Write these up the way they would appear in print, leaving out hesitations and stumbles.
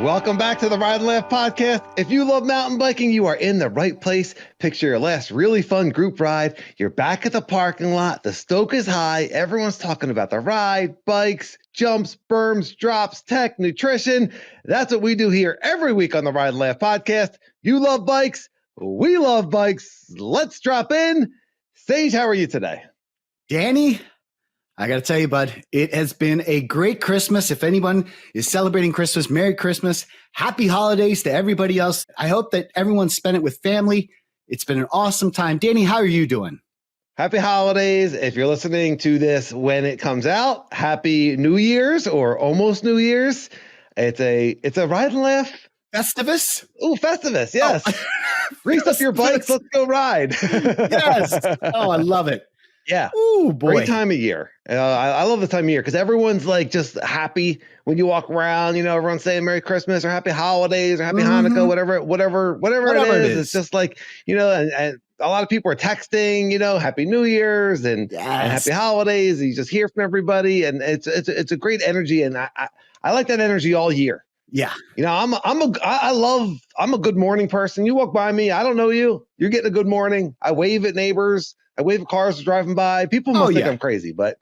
Welcome back to the Ride Laugh Podcast. If you love mountain biking, you are in the right place. Picture your last really fun group ride. You're back at the parking lot. The stoke is high. Everyone's talking about the ride, bikes, jumps, berms, drops, tech, nutrition. That's what we do here every week on the Ride Laugh Podcast. You love bikes. We love bikes. Let's drop in. Sage, how are you today? Danny, I got to tell you, bud, it has been a great Christmas. If anyone is celebrating Christmas, Merry Christmas. Happy holidays to everybody else. I hope that everyone spent it with family. It's been an awesome time. Danny, how are you doing? Happy holidays. If you're listening to this when it comes out, happy New Year's or almost New Year's. It's a Ride and Laugh. Festivus? Oh, Festivus, yes. Oh. Grease up your bikes. Let's go ride. Yes. Oh, I love it. Yeah. Oh, boy. Great time of year. I love the time of year because everyone's like just happy when you walk around, everyone's saying Merry Christmas or Happy Holidays or Happy Hanukkah, whatever it is. It's just like, and a lot of people are texting, Happy New Year's and Happy Holidays. And you just hear from everybody and it's a great energy. And I like that energy all year. Yeah. I'm a good morning person. You walk by me, I don't know you. You're getting a good morning. I wave at neighbors. I wave at cars driving by. People must think I'm crazy, but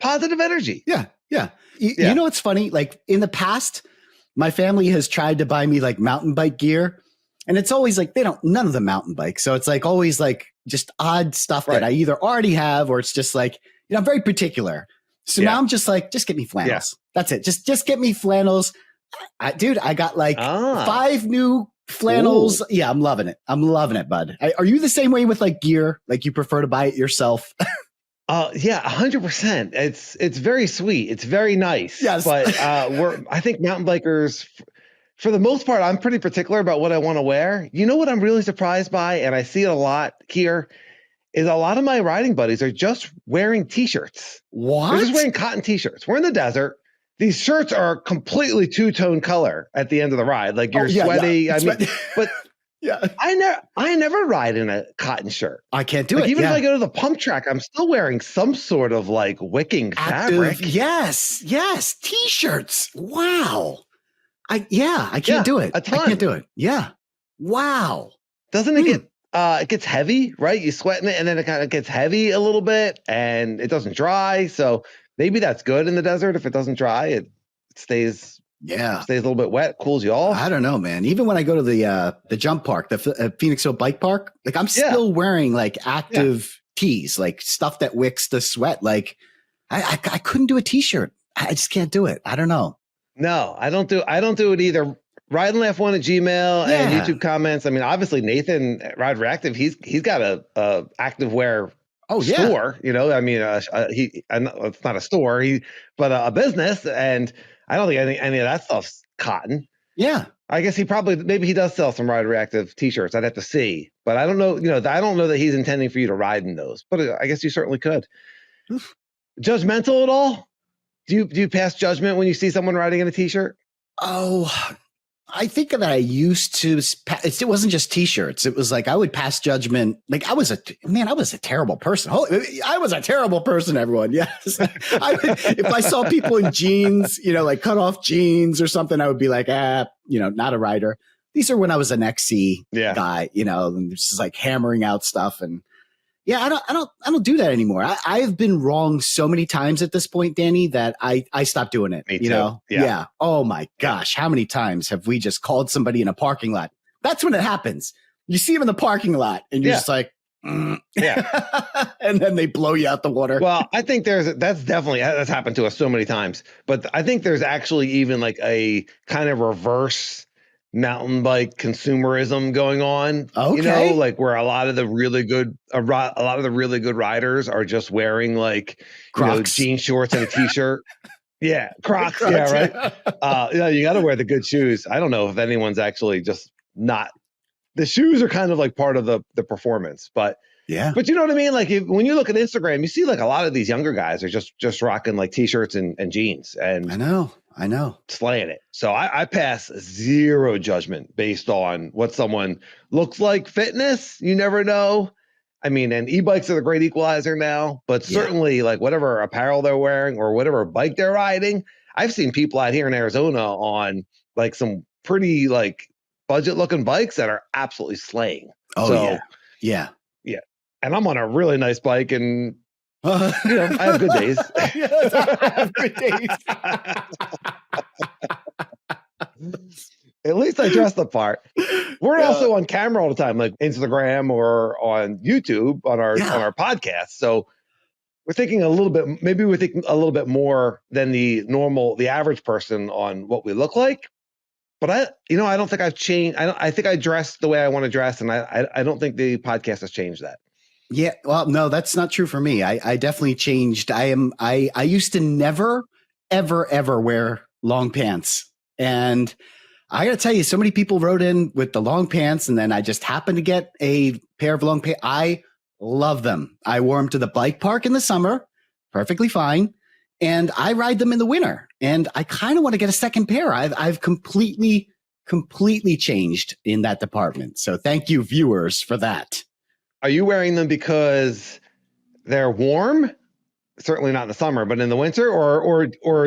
positive energy. Yeah. Yeah. You know what's funny? Like in the past, my family has tried to buy me like mountain bike gear. And it's always like none of the mountain bikes. So it's like always like just odd stuff that I either already have or it's just like, I'm very particular. So now I'm just like, just get me flannels. That's it. Just get me flannels. I got like 5 new flannels. Ooh. Yeah, I'm loving it. I'm loving it, bud. Are you the same way with like gear? Like you prefer to buy it yourself? Yeah, 100%. It's very sweet. It's very nice. Yes. But I think mountain bikers, for the most part, I'm pretty particular about what I want to wear. You know what I'm really surprised by, and I see it a lot here, is a lot of my riding buddies are just wearing t-shirts. What? They're just wearing cotton t-shirts. We're in the desert. These shirts are completely two-tone color at the end of the ride. Like you're sweaty. Yeah. I mean, but I never ride in a cotton shirt. I can't do it. Even if I go to the pump track, I'm still wearing some sort of like wicking fabric. Yes. T-shirts. Wow. I can't do it. A ton. I can't do it. Yeah. Wow. Doesn't it get it gets heavy, right? You sweat in it and then it kind of gets heavy a little bit and it doesn't dry. So maybe that's good in the desert. If it doesn't dry, it stays a little bit wet, cools you off. I don't know, man. Even when I go to the jump park, the Phoenix Hill Bike Park, like I'm still wearing like active tees, like stuff that wicks the sweat. Like I couldn't do a t-shirt. I just can't do it. I don't know. No, I don't do it either. Ride and Laugh 1 at Gmail and YouTube comments. I mean, obviously Nathan at Ride Reactive, he's got a active wear store, I mean, it's not a store, but a business. And I don't think any of that stuff's cotton. Yeah. I guess maybe he does sell some Ride Reactive t-shirts. I'd have to see, but I don't know, I don't know that he's intending for you to ride in those, but I guess you certainly could. Oof. Judgmental at all? Do you pass judgment when you see someone riding in a t-shirt? Oh, I think that I used to, it wasn't just t-shirts. It was like, I would pass judgment. Like I was a terrible person. I was a terrible person, everyone. Yes. If I saw people in jeans, like cut off jeans or something, I would be like, not a rider. These are when I was an XC guy, and just like hammering out stuff. And I don't do that anymore. I've been wrong so many times at this point, Danny, that I stopped doing it. Me too. Yeah. Oh my gosh. How many times have we just called somebody in a parking lot? That's when it happens. You see them in the parking lot and you're just like, and then they blow you out the water. Well, I think that's happened to us so many times, but I think there's actually even like a kind of reverse mountain bike consumerism going on, like where a lot of the really good riders are just wearing like jean shorts and a t-shirt. Crocs. Right. You got to wear the good shoes. I don't know if anyone's actually just not. The shoes are kind of like part of the performance, but but you know what I mean? Like when you look at Instagram, you see like a lot of these younger guys are just rocking like t-shirts and jeans, and I know. Slaying it. So I pass zero judgment based on what someone looks like. Fitness, you never know. I mean, and e-bikes are the great equalizer now, but certainly like whatever apparel they're wearing or whatever bike they're riding. I've seen people out here in Arizona on like some pretty like budget looking bikes that are absolutely slaying. Oh, so, yeah. And I'm on a really nice bike, and I have good days. Yes, I have good days. At least I dress the part. We're also on camera all the time, like Instagram or on YouTube on our podcast. So we're thinking maybe we're thinking a little bit more than the average person on what we look like. But I don't think I've changed. I think I dress the way I want to dress, and I don't think the podcast has changed that. Yeah, well, no, that's not true for me. I definitely changed. I used to never, ever wear long pants. And I got to tell you, so many people wrote in with the long pants, and then I just happened to get a pair of long pants. I love them. I wore them to the bike park in the summer, perfectly fine. And I ride them in the winter. And I kind of want to get a second pair. I've completely changed in that department. So thank you, viewers, for that. Are you wearing them because they're warm? Certainly not in the summer, but in the winter, or are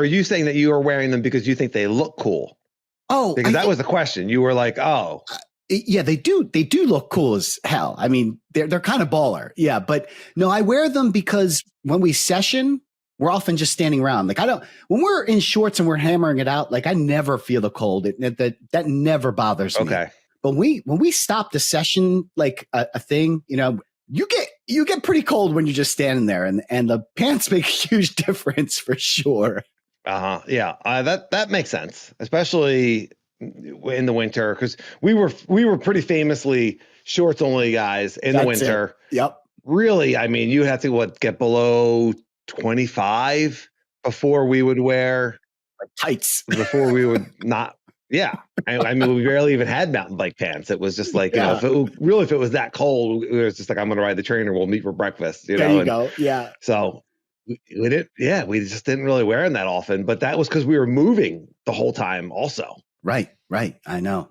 you saying that you are wearing them because you think they look cool? Oh, because that was the question. You were like, oh, yeah, they do. They do look cool as hell. I mean, they're kind of baller. Yeah, but no, I wear them because when we session, we're often just standing around. Like when we're in shorts and we're hammering it out, like I never feel the cold. That never bothers me. Okay. But when we stop the session, like a thing, you get pretty cold when you're just standing there, and the pants make a huge difference for sure. Yeah. That makes sense, especially in the winter, because we were pretty famously shorts only guys in the winter. Yep. Really, I mean, you have to get below 25 before we would wear tights. Before we would not. Yeah. I mean, we barely even had mountain bike pants. It was just like, if it was that cold, it was just like, I'm going to ride the train or we'll meet for breakfast, There you go. Yeah. So we just didn't really wear them that often, but that was because we were moving the whole time also. Right. I know.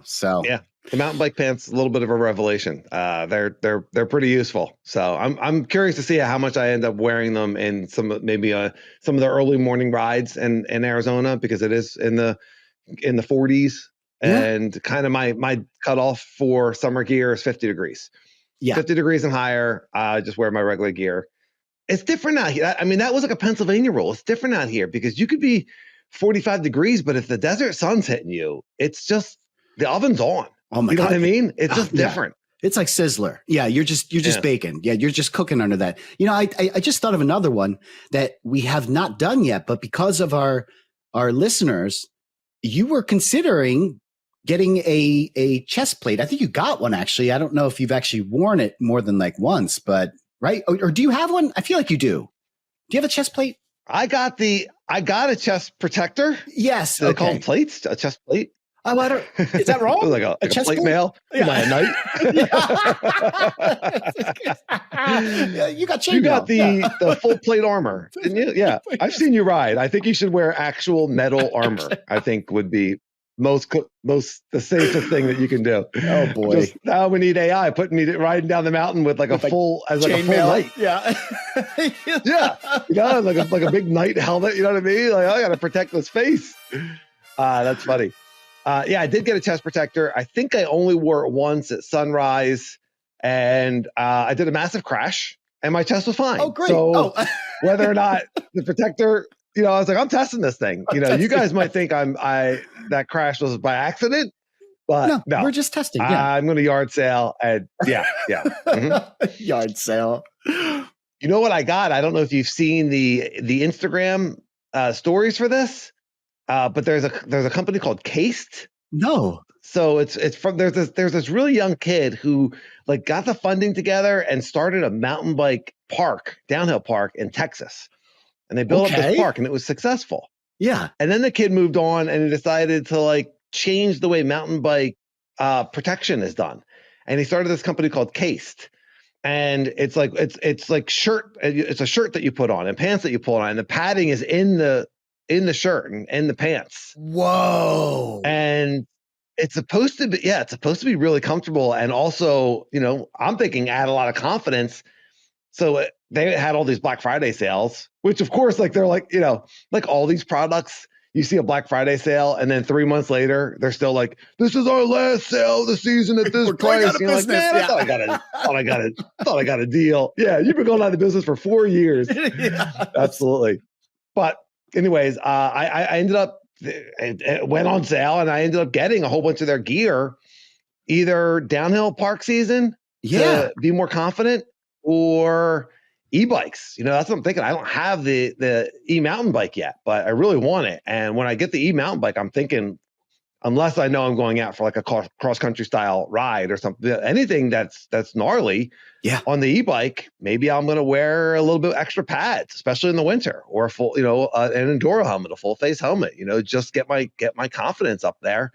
So yeah, the mountain bike pants, a little bit of a revelation. They're pretty useful. So I'm curious to see how much I end up wearing them in some of the early morning rides in Arizona, because it is in the 40s, and kind of my cutoff for summer gear is 50 degrees. Yeah. 50 degrees and higher. I just wear my regular gear. It's different out here. I mean, that was like a Pennsylvania rule. It's different out here because you could be 45 degrees, but if the desert sun's hitting you, it's just the oven's on. Oh my God. You know what I mean? It's just different. It's like Sizzler. Yeah, you're just baking. Yeah, you're just cooking under that. I just thought of another one that we have not done yet, but because of our listeners, you were considering getting a chest plate. I think you got one, actually. I don't know if you've actually worn it more than like once, but right? Or do you have one? I feel like you do. Do you have a chest plate? I got a chest protector. Yes. Do they call them plates? A chest plate? Oh, I don't. Is that wrong? like a chest plate mail? Yeah. By a knight? Yeah, you got chainmail. You got the full plate armor, didn't you? Yeah. I've seen you ride. I think you should wear actual metal armor. I think would be the safest thing that you can do. Oh boy! Now we need AI putting me riding down the mountain with a full knight. Yeah, yeah. Like a big knight helmet. You know what I mean? Like, I got to protect this face. That's funny. Yeah, I did get a chest protector. I think I only wore it once at sunrise, and I did a massive crash, and my chest was fine. Oh, great! So whether or not the protector. I was like, I'm testing this thing. You guys might think that crash was by accident, but no, we're just testing. Yeah. I'm going to yard sale, and yeah. Mm-hmm. Yard sale. You know what I got? I don't know if you've seen the Instagram stories for this, but there's a company called Cased. No. So it's from there's this really young kid who got the funding together and started a mountain bike downhill park in Texas. And they built up this park, and it was successful. Yeah. And then the kid moved on, and he decided to change the way mountain bike protection is done. And he started this company called Cased. And it's like shirt. It's a shirt that you put on and pants that you pull on, and the padding is in the shirt and in the pants. Whoa. And it's supposed to be really comfortable, and also, I'm thinking add a lot of confidence. So they had all these Black Friday sales, which of course, they're like all these products, you see a Black Friday sale, and then 3 months later, they're still like, "This is our last sale of the season at this price." And you're like, "Man, I thought I got a deal." Yeah, you've been going out of business for 4 years. Absolutely. But anyways, I ended up, it went on sale, and I ended up getting a whole bunch of their gear, either downhill park season to be more confident, or e-bikes. That's what I'm thinking. I don't have the e-mountain bike yet, but I really want it. And when I get the e-mountain bike, I'm thinking, unless I know I'm going out for like a cross-country style ride or something, anything that's gnarly, on the e-bike, maybe I'm going to wear a little bit extra pads, especially in the winter, or a full, an enduro helmet, a full face helmet, just get my confidence up there.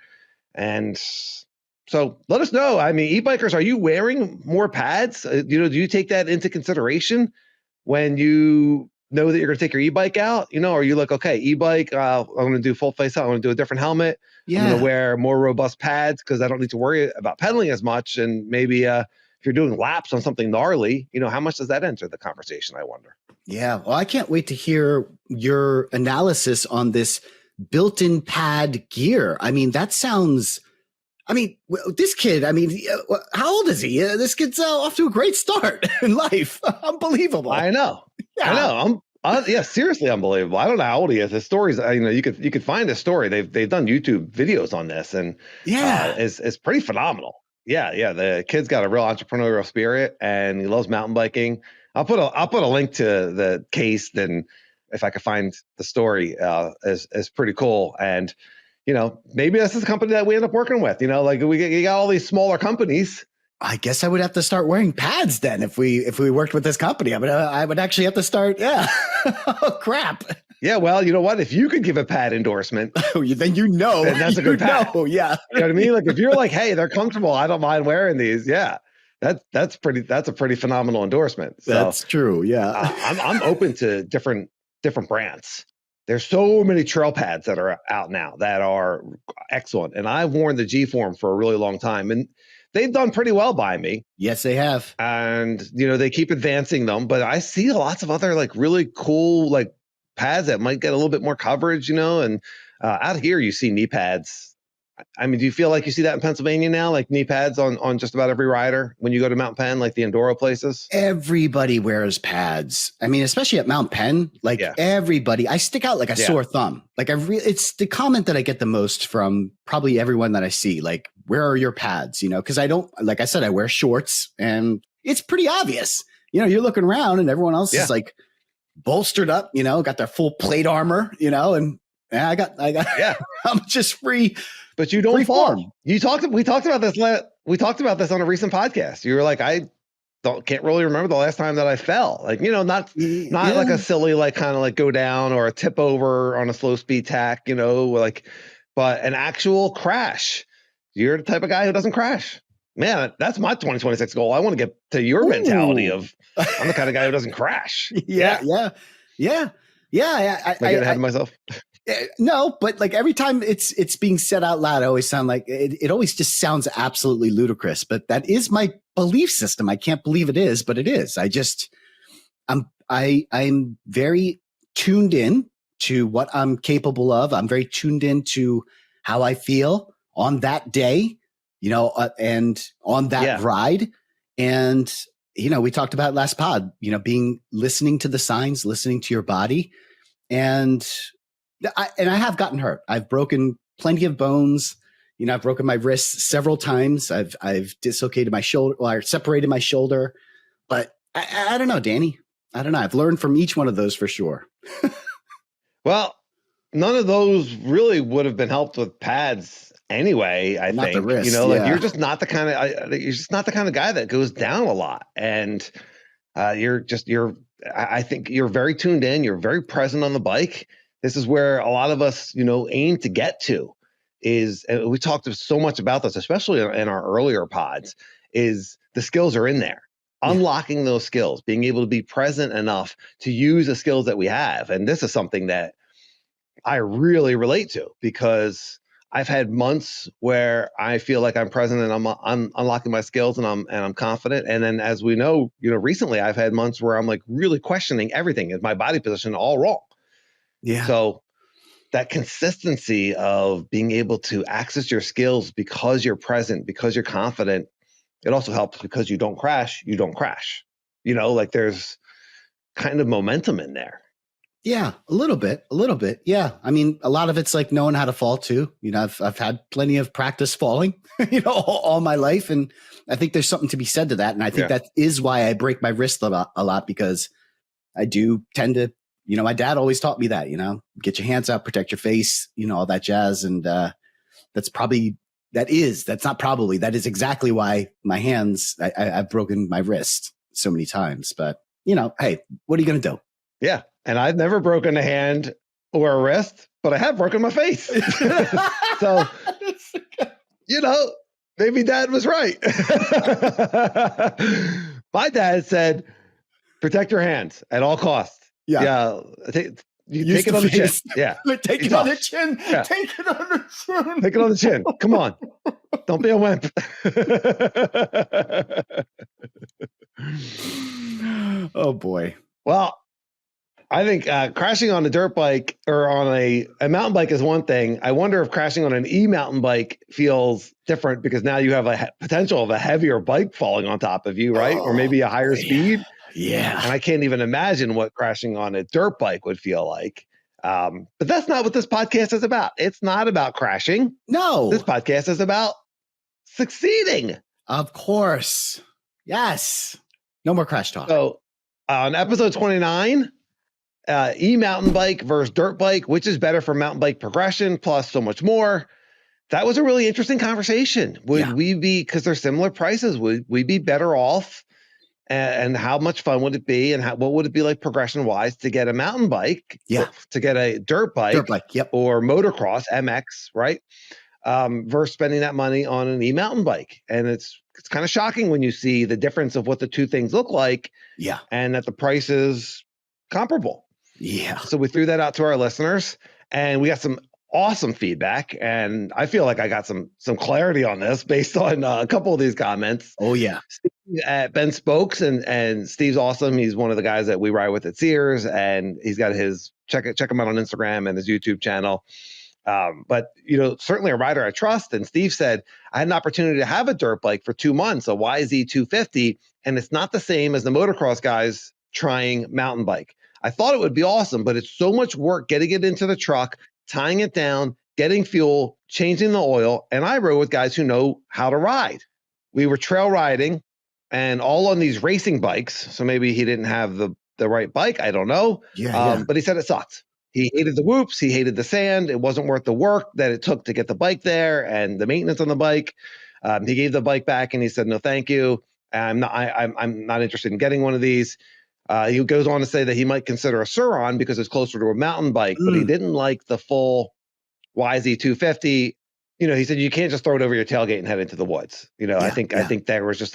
And so let us know. I mean, e-bikers, are you wearing more pads? Do you take that into consideration when you know that you're going to take your e-bike out? Are you like, okay, e-bike, I'm going to do full face helmet, I'm going to do a different helmet. I'm going to wear more robust pads because I don't need to worry about pedaling as much. And maybe if you're doing laps on something gnarly, how much does that enter the conversation, I wonder? Yeah. Well, I can't wait to hear your analysis on this built-in pad gear. I mean, that sounds... this kid, how old is he? This kid's off to a great start in life. Unbelievable. I know. Seriously unbelievable. I don't know how old he is. His stories, you could find his story. They've done YouTube videos on this, and it's pretty phenomenal. Yeah. The kid's got a real entrepreneurial spirit, and he loves mountain biking. I'll put a link to the case, then if I could find the story, is pretty cool. And maybe this is a company that we end up working with. You got all these smaller companies. I guess I would have to start wearing pads then if we worked with this company. I would actually have to start. Yeah. Oh, crap. Yeah. Well, you know what? If you could give a pad endorsement, then then that's a good pad. Yeah. You know what I mean? Like if you're like, hey, they're comfortable, I don't mind wearing these. Yeah. That's a pretty phenomenal endorsement. So, that's true. Yeah. I'm open to different brands. There's so many trail pads that are out now that are excellent. And I've worn the G-Form for a really long time, and they've done pretty well by me. Yes, they have. And, they keep advancing them, but I see lots of other like really cool, like pads that might get a little bit more coverage, and out here you see knee pads. I mean, do you feel like you see that in Pennsylvania now, like knee pads on just about every rider when you go to Mount Penn, like the enduro places? Everybody wears pads. I mean, especially at Mount Penn, everybody. I stick out like a sore thumb. Like it's the comment that I get the most from probably everyone that I see. Like, where are your pads? Because I don't, like I said, I wear shorts, and it's pretty obvious. You're looking around, and everyone else is like bolstered up. Got their full plate armor. And I got. I'm just free. But you don't fall. We talked about this. We talked about this on a recent podcast. You were like, can't really remember the last time that I fell. Like, not like a silly, like kind of like go down or a tip over on a slow speed tack, but an actual crash. You're the type of guy who doesn't crash. Man, that's my 2026 goal. I want to get to your mentality of I'm the kind of guy who doesn't crash. Yeah. I get ahead of myself. No, but like every time it's being said out loud, I always sound like it always just sounds absolutely ludicrous, but that is my belief system. I can't believe it is, but it is. I'm very tuned in to what I'm capable of. I'm very tuned in to how I feel on that day, and on that ride. And, we talked about last pod, listening to the signs, listening to your body. And I have gotten hurt. I've broken plenty of bones. I've broken my wrists several times. I've dislocated my shoulder, or separated my shoulder. But I don't know, Danny. I don't know. I've learned from each one of those for sure. Well, none of those really would have been helped with pads anyway. I think the wrist, you're just not the kind of guy that goes down a lot, and I think you're very tuned in. You're very present on the bike. This is where a lot of us, aim to get to. And we talked so much about this, especially in our earlier pods, is the skills are in there. Unlocking those skills, being able to be present enough to use the skills that we have. And this is something that I really relate to, because I've had months where I feel like I'm present and I'm unlocking my skills and I'm confident. And then, as we know, recently I've had months where I'm like really questioning everything. Is my body position all wrong? Yeah. So that consistency of being able to access your skills because you're present, because you're confident. It also helps because you don't crash. Like there's kind of momentum in there. Yeah, a little bit. Yeah. I mean, a lot of it's like knowing how to fall too. I've had plenty of practice falling, all my life. And I think there's something to be said to that. And I think that is why I break my wrist a lot, because I do tend to, my dad always taught me that, get your hands out, protect your face, all that jazz. And that is exactly why my hands, I've broken my wrist so many times. But, hey, what are you going to do? Yeah. And I've never broken a hand or a wrist, but I have broken my face. So, maybe Dad was right. My dad said, protect your hands at all costs. Yeah. Take it on the chin. Yeah. Take it on the chin. Yeah. Take it on the chin. Take it on the chin. Come on. Don't be a wimp. Oh, boy. Well, I think crashing on a dirt bike or on a mountain bike is one thing. I wonder if crashing on an e-mountain bike feels different because now you have a potential of a heavier bike falling on top of you, right? Or maybe a higher speed. Yeah. And I can't even imagine what crashing on a dirt bike would feel like. But that's not what this podcast is about. It's not about crashing. No. This podcast is about succeeding. Of course. Yes. No more crash talk. So on episode 29, e-mountain bike versus dirt bike, which is better for mountain bike progression, plus so much more. That was a really interesting conversation. Would we be, because they're similar prices, would we be better off? And how much fun would it be? And what would it be like progression wise to get a mountain bike, to get a dirt bike, or motocross, MX, right? Versus spending that money on an e-mountain bike. And it's kind of shocking when you see the difference of what the two things look like. Yeah. And that the price is comparable. Yeah. So we threw that out to our listeners and we got some awesome feedback. And I feel like I got some clarity on this based on a couple of these comments. Oh, yeah. Steve at Ben Spokes, and Steve's awesome. He's one of the guys that we ride with at Sears, and he's got his check him out on Instagram and his YouTube channel. But, certainly a rider I trust. And Steve said, I had an opportunity to have a dirt bike for 2 months, a YZ250, and it's not the same as the motocross guys trying mountain bike. I thought it would be awesome, but it's so much work getting it into the truck, tying it down, getting fuel, changing the oil. And I rode with guys who know how to ride. We were trail riding and all on these racing bikes. So maybe he didn't have the right bike. I don't know. But he said it sucked. He hated the whoops. He hated the sand. It wasn't worth the work that it took to get the bike there and the maintenance on the bike. He gave the bike back and he said, no, thank you. I'm not interested in getting one of these. He goes on to say that he might consider a Sur-Ron because it's closer to a mountain bike, but he didn't like the full YZ250. He said you can't just throw it over your tailgate and head into the woods. I think there was just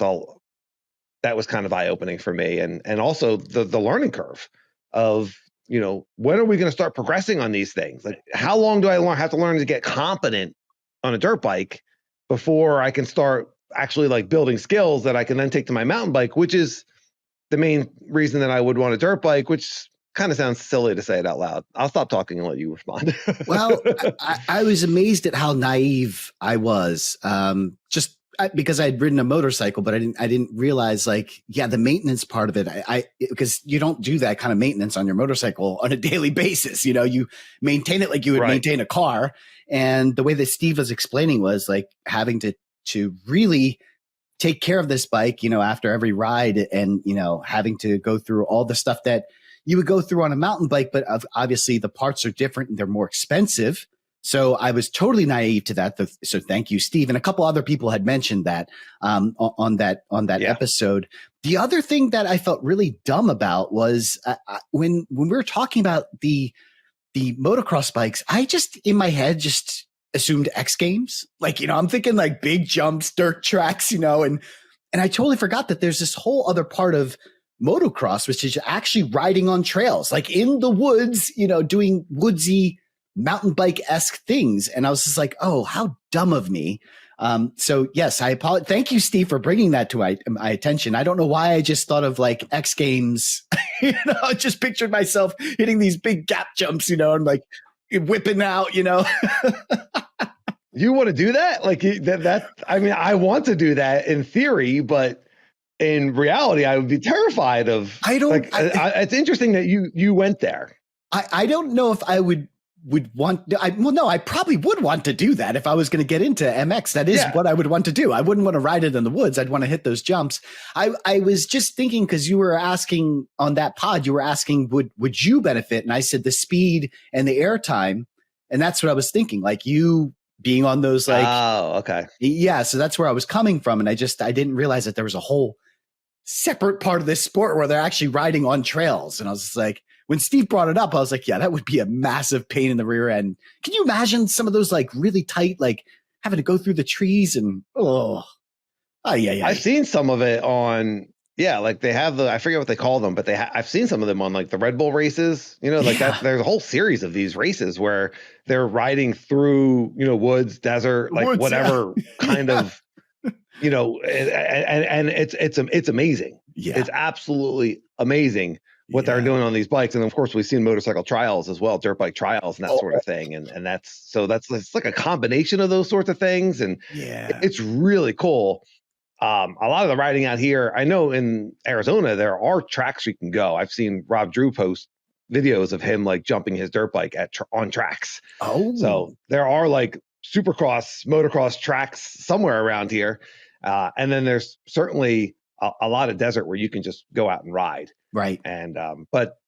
that was kind of eye-opening for me, and also the learning curve of when are we going to start progressing on these things? Like, how long do I have to learn to get competent on a dirt bike before I can start actually like building skills that I can then take to my mountain bike, which is the main reason that I would want a dirt bike, which kind of sounds silly to say it out loud. I'll stop talking and let you respond. Well, I was amazed at how naive I was, because I had ridden a motorcycle, but I didn't realize the maintenance part of it. Because you don't do that kind of maintenance on your motorcycle on a daily basis. You maintain it like you would maintain a car. And the way that Steve was explaining was like having to really take care of this bike, after every ride, and, having to go through all the stuff that you would go through on a mountain bike, but obviously the parts are different and they're more expensive. So I was totally naive to that. So thank you, Steve. And a couple other people had mentioned that on that episode. The other thing that I felt really dumb about was when we were talking about the motocross bikes, I just in my head just assumed X Games. I'm thinking like big jumps, dirt tracks, and I totally forgot that there's this whole other part of motocross, which is actually riding on trails, like in the woods, doing woodsy mountain bike-esque things. And I was just like, oh, how dumb of me. So yes, I apologize. Thank you, Steve, for bringing that to my attention. I don't know why I just thought of like X Games, I just pictured myself hitting these big gap jumps, and like whipping out, you know. You want to do that? Like I mean, I want to do that in theory, but in reality, I would be terrified of. It's interesting that you went there. I don't know if I would want. No, I probably would want to do that if I was going to get into MX. That is what I would want to do. I wouldn't want to ride it in the woods. I'd want to hit those jumps. I was just thinking, because you were asking on that pod, you were asking, would you benefit? And I said the speed and the air time, and that's what I was thinking. Like you being on those, like, oh, okay, yeah. So that's where I was coming from, and I didn't realize that there was a whole separate part of this sport where they're actually riding on trails. And I was just like, when Steve brought it up, I was like, yeah, that would be a massive pain in the rear end. Can you imagine some of those like really tight, like having to go through the trees and yeah. I've seen some of it on, like they have I forget what they call them, but I've seen some of them on like the Red Bull races, like that. There's a whole series of these races where they're riding through, woods, desert, like whatever kind of, and it's amazing. Yeah. It's absolutely amazing what they're doing on these bikes. And of course we've seen motorcycle trials as well, dirt bike trials and that sort of thing. And that's it's like a combination of those sorts of things. And it's really cool. A lot of the riding out here, I know in Arizona, there are tracks you can go. I've seen Rob Drew post videos of him like jumping his dirt bike on tracks. Oh, so there are like supercross, motocross tracks somewhere around here. And then there's certainly a lot of desert where you can just go out and ride. Right. And, but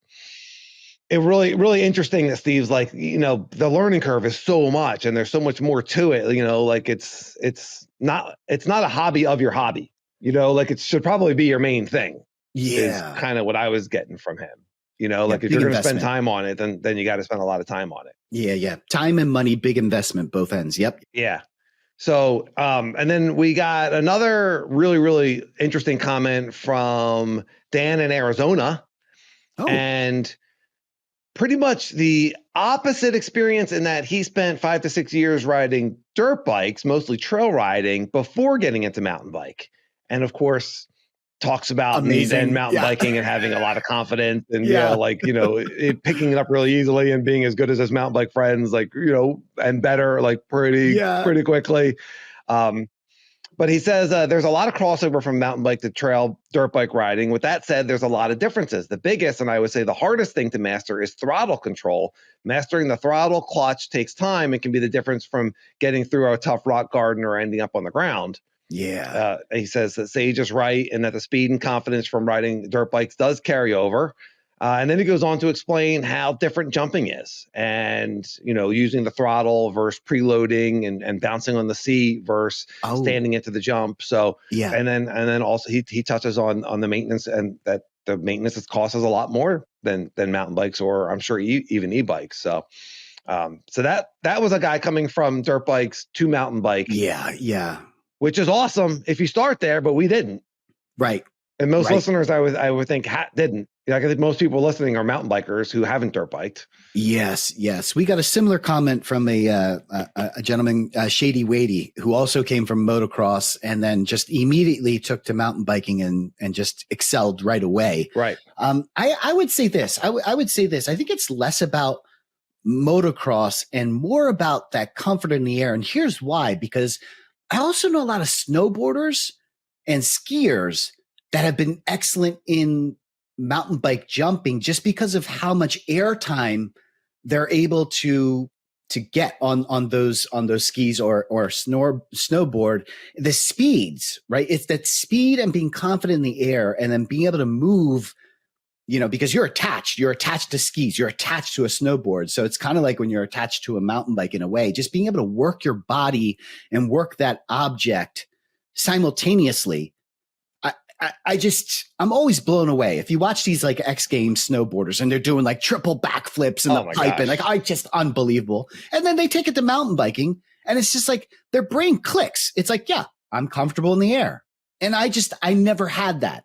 it really, really interesting that Steve's like, the learning curve is so much and there's so much more to it, like it's not a hobby of your hobby, like it should probably be your main thing. Yeah. Is kind of what I was getting from him, like if you're going to spend time on it, then you got to spend a lot of time on it. Yeah. Time and money, big investment, both ends. Yep. Yeah. So, and then we got another really, really interesting comment from Dan in Arizona. Oh. And pretty much the opposite experience in that he spent 5 to 6 years riding dirt bikes, mostly trail riding, before getting into mountain bike. And of course, talks about then mountain biking and having a lot of confidence and, picking it up really easily and being as good as his mountain bike friends, like, and better, like pretty quickly. But he says there's a lot of crossover from mountain bike to trail dirt bike riding. With that said, there's a lot of differences. The biggest, and I would say the hardest thing to master, is throttle control. Mastering the throttle clutch takes time and can be the difference from getting through a tough rock garden or ending up on the ground. Yeah. He says that Sage is right and that the speed and confidence from riding dirt bikes does carry over. And then he goes on to explain how different jumping is and, using the throttle versus preloading and bouncing on the seat versus standing into the jump. So, and then also he touches on the maintenance and that the maintenance costs us a lot more than mountain bikes or I'm sure even e-bikes. So, so that was a guy coming from dirt bikes to mountain bike. Yeah. Which is awesome if you start there, but we didn't. Right. And most listeners, I would think didn't. I think most people listening are mountain bikers who haven't dirt biked. Yes. We got a similar comment from a gentleman, Shady Wadey, who also came from motocross and then just immediately took to mountain biking and just excelled right away. Right. I would say this. I would say this. I think it's less about motocross and more about that comfort in the air. And here's why, because I also know a lot of snowboarders and skiers that have been excellent in mountain bike jumping just because of how much air time they're able to get on those skis or snowboard. The speeds, right? It's that speed and being confident in the air and then being able to move, because you're attached to skis, you're attached to a snowboard. So it's kind of like when you're attached to a mountain bike in a way, just being able to work your body and work that object simultaneously. I'm always blown away. If you watch these like X Games snowboarders and they're doing like triple backflips in the pipe and like, just unbelievable. And then they take it to mountain biking and it's just like their brain clicks. It's like, yeah, I'm comfortable in the air. And I never had that.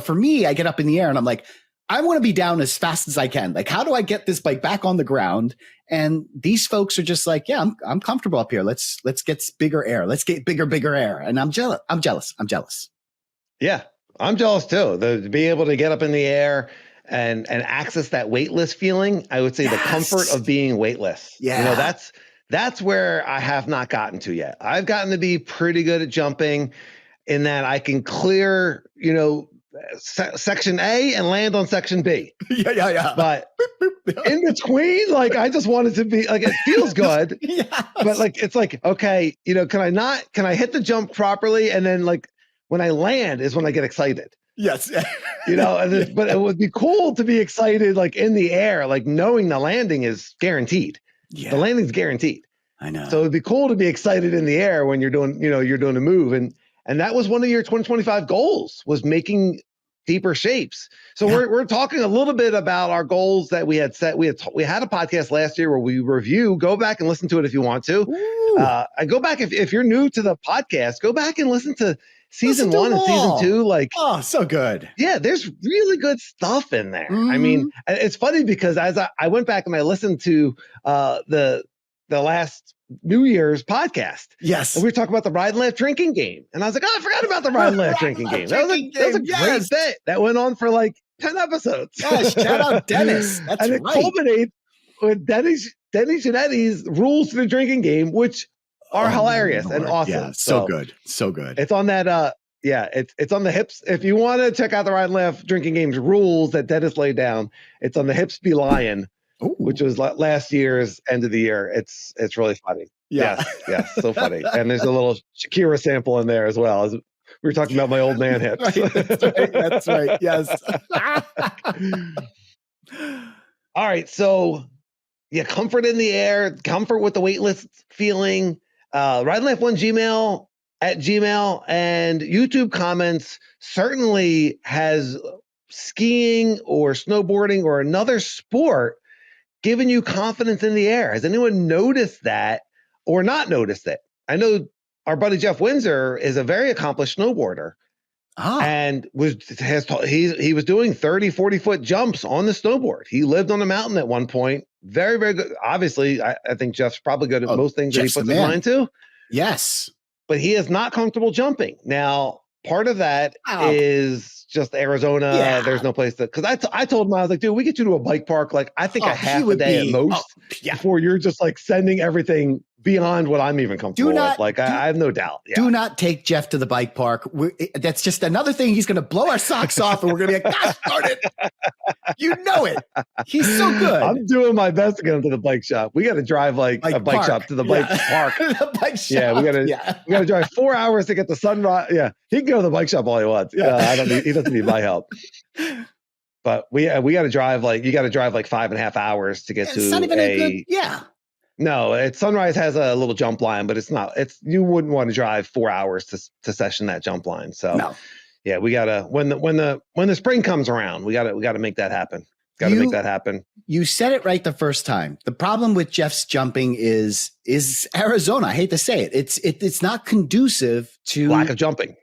For me, I get up in the air and I'm like, I want to be down as fast as I can. Like, how do I get this bike back on the ground? And these folks are just like, yeah, I'm comfortable up here. Let's get bigger air. Let's get bigger air. And I'm jealous. Yeah, I'm jealous too. To be able to get up in the air and access that weightless feeling, I would say the comfort of being weightless. Yeah. That's where I have not gotten to yet. I've gotten to be pretty good at jumping in that I can clear, section A and land on section B. Yeah. But in between, like, I just wanted to be like, it feels good, but like, it's like, okay, can I hit the jump properly? And then like when I land is when I get excited. Yes. But it would be cool to be excited, like in the air, like knowing the landing is guaranteed. Yeah. The landing's guaranteed. I know. So it'd be cool to be excited in the air when you're doing a move. And that was one of your 2025 goals, was making deeper shapes. So we're talking a little bit about our goals that we had set. We had a podcast last year where we review. Go back and listen to it if you want to. I go back if you're new to the podcast, go back and listen to season 1 and season 2. Like, oh, so good. Yeah, there's really good stuff in there. I mean, it's funny because as I went back and I listened to the last New Year's podcast. Yes. And we were talking about the Ride Laugh drinking game. And I was like, I forgot about the Ride Laugh drinking game. That was a great bit. That went on for like 10 episodes. Yes, shout out Dennis. That's and it culminates with Dennis Genetti's rules to the drinking game, which are hilarious and awesome. Yeah, so good. So good. It's on that it's on the hips. If you want to check out the Ride Laugh drinking game's rules that Dennis laid down, it's on the Hips Be Lion. Ooh. Which was last year's end of the year. It's really funny. Yeah. Yes, so funny. And there's a little Shakira sample in there as well. We were talking about my old man hips. That's right. Yes. All right. So comfort in the air, comfort with the weightless feeling. Ride Laugh 1 Gmail at Gmail, and YouTube comments certainly has skiing or snowboarding or another sport giving you confidence in the air. Has anyone noticed that or not noticed it? I know our buddy Jeff Windsor is a very accomplished snowboarder and he was doing 30, 40 foot jumps on the snowboard. He lived on a mountain at one point. Very, very good. Obviously, I think Jeff's probably good at most things Jeff's that he puts his mind to. Yes. But he is not comfortable jumping. Now, part of that is just Arizona. Yeah. There's no place because I told him, I was like, dude, we get you to a bike park like I think a half a day at most before you're just like sending everything beyond what I'm even comfortable with. Like I have no doubt. Yeah. Do not take Jeff to the bike park. That's just another thing. He's going to blow our socks off and we're going to be like, gosh darn it. You know it. He's so good. I'm doing my best to get him to the bike shop. We got to drive like a bike shop to the bike park. The bike shop. Yeah, we got to drive 4 hours to get the sunrise. Yeah, he can go to the bike shop all he wants. Yeah, he doesn't need my help. But we got to drive you got to drive like 5.5 hours to get to not even a good, No, Sunrise has a little jump line, but you wouldn't want to drive 4 hours to session that jump line. So yeah, we gotta when the spring comes around, we gotta make that happen. Make that happen. You said it right the first time. The problem with Jeff's jumping is Arizona. I hate to say it. It's not conducive to lack of jumping.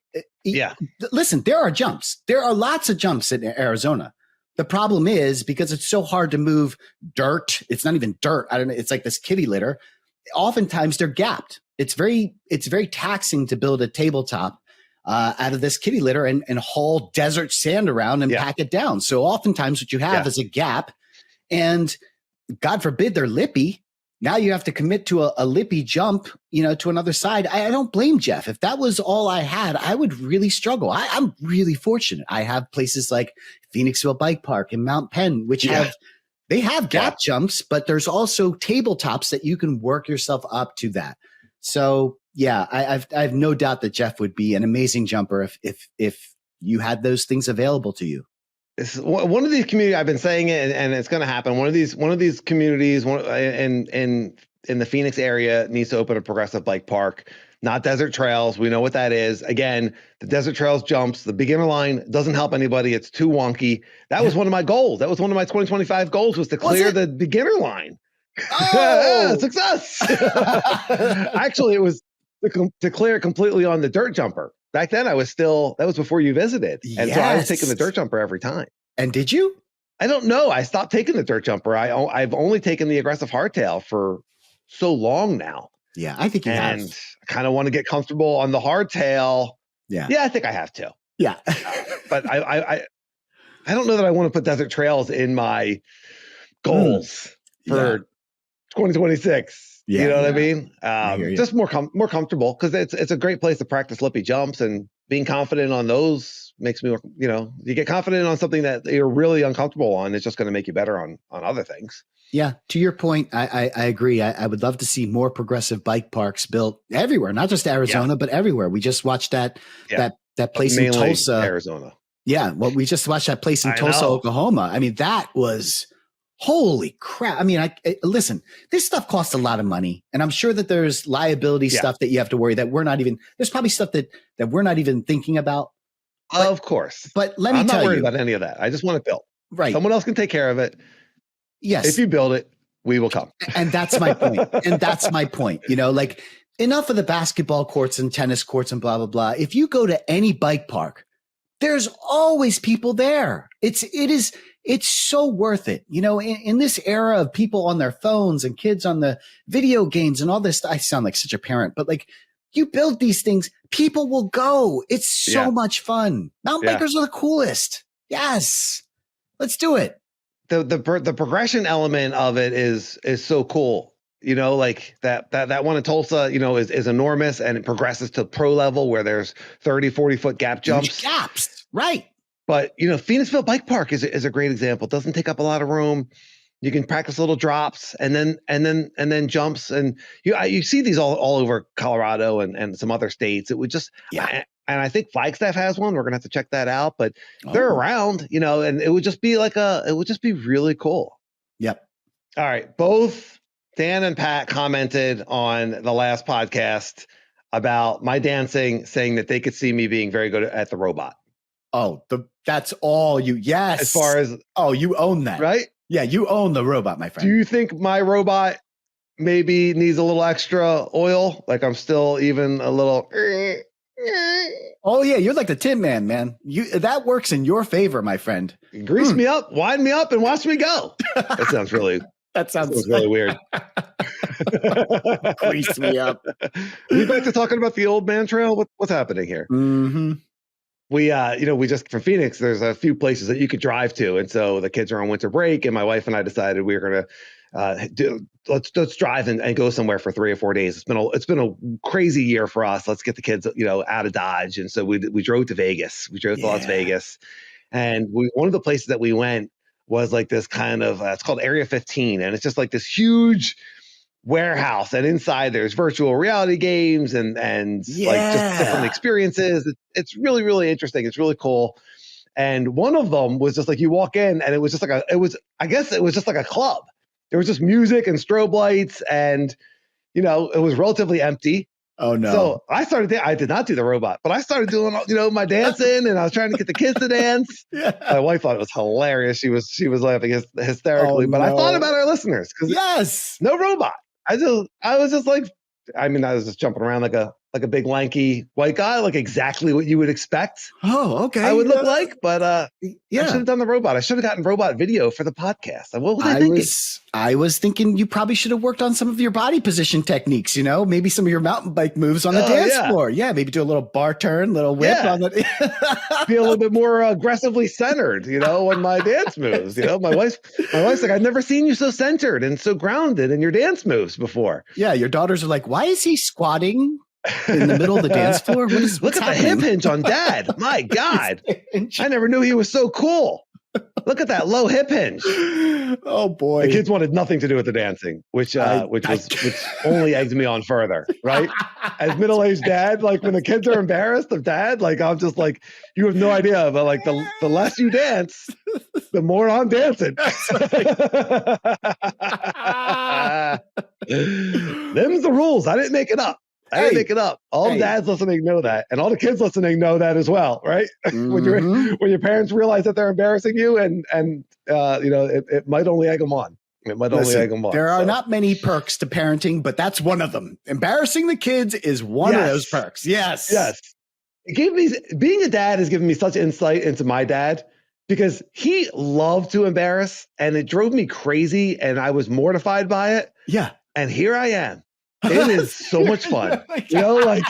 Yeah. Listen, there are jumps. There are lots of jumps in Arizona. The problem is because it's so hard to move dirt. It's not even dirt. I don't know. It's like this kitty litter. Oftentimes they're gapped. It's very taxing to build a tabletop out of this kitty litter and haul desert sand around and pack it down. So oftentimes what you have is a gap, and God forbid they're lippy. Now you have to commit to a lippy jump, to another side. I don't blame Jeff. If that was all I had, I would really struggle. I'm really fortunate. I have places like Phoenixville Bike Park and Mount Penn, which have gap jumps, but there's also tabletops that you can work yourself up to that. So yeah, I have no doubt that Jeff would be an amazing jumper if you had those things available to you. It's one of these communities. I've been saying it, and it's going to happen. One of these communities, in the Phoenix area, needs to open a progressive bike park, not desert trails. We know what that is. Again, the desert trails jumps. The beginner line doesn't help anybody. It's too wonky. That was one of my goals. That was one of my 2025 goals, was to clear the beginner line. Oh, success! Actually, it was to clear it completely on the dirt jumper. Back then, that was before you visited. And so I was taking the dirt jumper every time. And did you? I don't know. I stopped taking the dirt jumper. I've only taken the aggressive hardtail for so long now. Yeah, I think you have. And I kind of want to get comfortable on the hardtail. Yeah, I think I have to. Yeah. But I don't know that I want to put desert trails in my goals for 2026. Yeah, you know what I mean? Just more comfortable, because it's a great place to practice lippy jumps, and being confident on those makes me, you get confident on something that you're really uncomfortable on. It's just going to make you better on other things. Yeah, to your point, I agree. I would love to see more progressive bike parks built everywhere, not just Arizona, but everywhere. We just watched that place in Tulsa, Arizona. Yeah, well, we just watched that place in Tulsa, Oklahoma. I mean, that was holy crap. I mean, listen, this stuff costs a lot of money, and I'm sure that there's liability stuff that you have to worry that we're not even. There's probably stuff that we're not even thinking about. Of course, but let me tell you, I'm not worried about any of that. I just want it built. Right, someone else can take care of it. Yes. If you build it, we will come. And that's my point. Like, enough of the basketball courts and tennis courts and blah, blah, blah. If you go to any bike park, there's always people there. It's so worth it. In this era of people on their phones and kids on the video games and all this, I sound like such a parent, but like, you build these things, people will go. It's so much fun. Mountain bikers are the coolest. Yes. Let's do it. The progression element of it is so cool. Like that one in Tulsa, is enormous, and it progresses to pro level where there's 30, 40-foot gap jumps. Huge gaps, right? But Phoenixville Bike Park is a great example. It doesn't take up a lot of room. You can practice little drops and then jumps, and you see these all over Colorado and some other states. It would just and I think Flagstaff has one. We're gonna have to check that out, but they're around, and it would just be really cool. Yep. All right. Both Dan and Pat commented on the last podcast about my dancing, saying that they could see me being very good at the robot. Oh, that's all you. Yes. As far as you own that, right? Yeah, you own the robot, my friend. Do you think my robot maybe needs a little extra oil? Like I'm still even a little. Oh yeah, you're like the Tin Man, man. That works in your favor, my friend. Grease me up, wind me up, and watch me go. That sounds really weird. Grease me up. We back to talking about the old man trail. What's happening here? Mm-hmm. We just from Phoenix, there's a few places that you could drive to, and so the kids are on winter break, and my wife and I decided we were gonna let's drive and go somewhere for 3 or 4 days. It's been a crazy year for us. Let's get the kids out of Dodge, and so we drove to Vegas. We drove to Las Vegas, and one of the places that we went was like this kind of it's called Area 15, and it's just like this huge warehouse, and inside there's virtual reality games and like just different experiences. It's really, really interesting. It's really cool. And one of them was just like you walk in and it was just like it was just like a club. There was just music and strobe lights, and it was relatively empty. Oh no. So I did not do the robot, but I started doing my dancing, and I was trying to get the kids to dance. My wife thought it was hilarious. She was laughing hysterically, but I thought about our listeners, because no robot. I was just like, I was just jumping around like a big lanky white guy, like exactly what you would expect. Oh, okay. I would look like, but I should have done the robot. I should have gotten robot video for the podcast. What was I thinking? I was thinking you probably should have worked on some of your body position techniques, maybe some of your mountain bike moves on the dance floor. Yeah, maybe do a little bar turn, little whip on the be a little bit more aggressively centered, on my dance moves. My wife's like, I've never seen you so centered and so grounded in your dance moves before. Yeah, your daughters are like, why is he squatting in the middle of the dance floor? Look at the hip hinge on Dad. My God. I never knew he was so cool. Look at that low hip hinge. Oh boy. The kids wanted nothing to do with the dancing, which only egged me on further, right? As middle-aged dad, like when the kids are embarrassed of Dad, like I'm just like, you have no idea, but like the less you dance, the more I'm dancing. Them's the rules. I didn't make it up. I didn't make it up. All dads listening know that, and all the kids listening know that as well, right? Mm-hmm. when your parents realize that they're embarrassing you, and it might only egg them on. It might only egg them on. There are not many perks to parenting, but that's one of them. Embarrassing the kids is one of those perks. Yes. It gave me, being a dad has given me such insight into my dad, because he loved to embarrass, and it drove me crazy, and I was mortified by it. Yeah. And here I am, It is so much fun. Like yeah,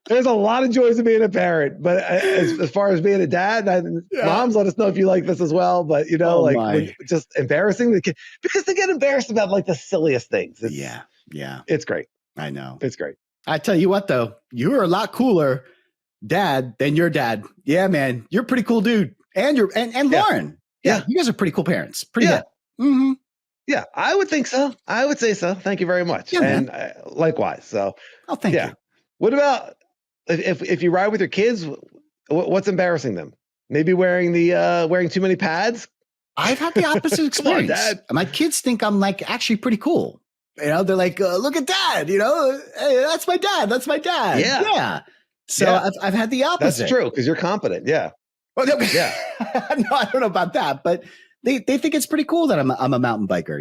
there's a lot of joys of being a parent, but as far as being a dad, moms, let us know if you like this as well. But just embarrassing the kid, because they get embarrassed about like the silliest things. It's great. I know. It's great. I tell you what, though, you are a lot cooler dad than your dad. Yeah, man, you're a pretty cool dude. And Lauren. Yeah, you guys are pretty cool parents. Pretty good. Mm-hmm. Yeah, I would think so. I would say so. Thank you very much. Yeah, and likewise. So, thank you. What about if you ride with your kids? What's embarrassing them? Maybe wearing too many pads. I've had the opposite experience. Come on, Dad. My kids think I'm like actually pretty cool. They're like, look at Dad. Hey, that's my dad. That's my dad. Yeah. So I've had the opposite. That's true, because you're competent. Yeah. Well, no, no, I don't know about that, but they think it's pretty cool that I'm a mountain biker.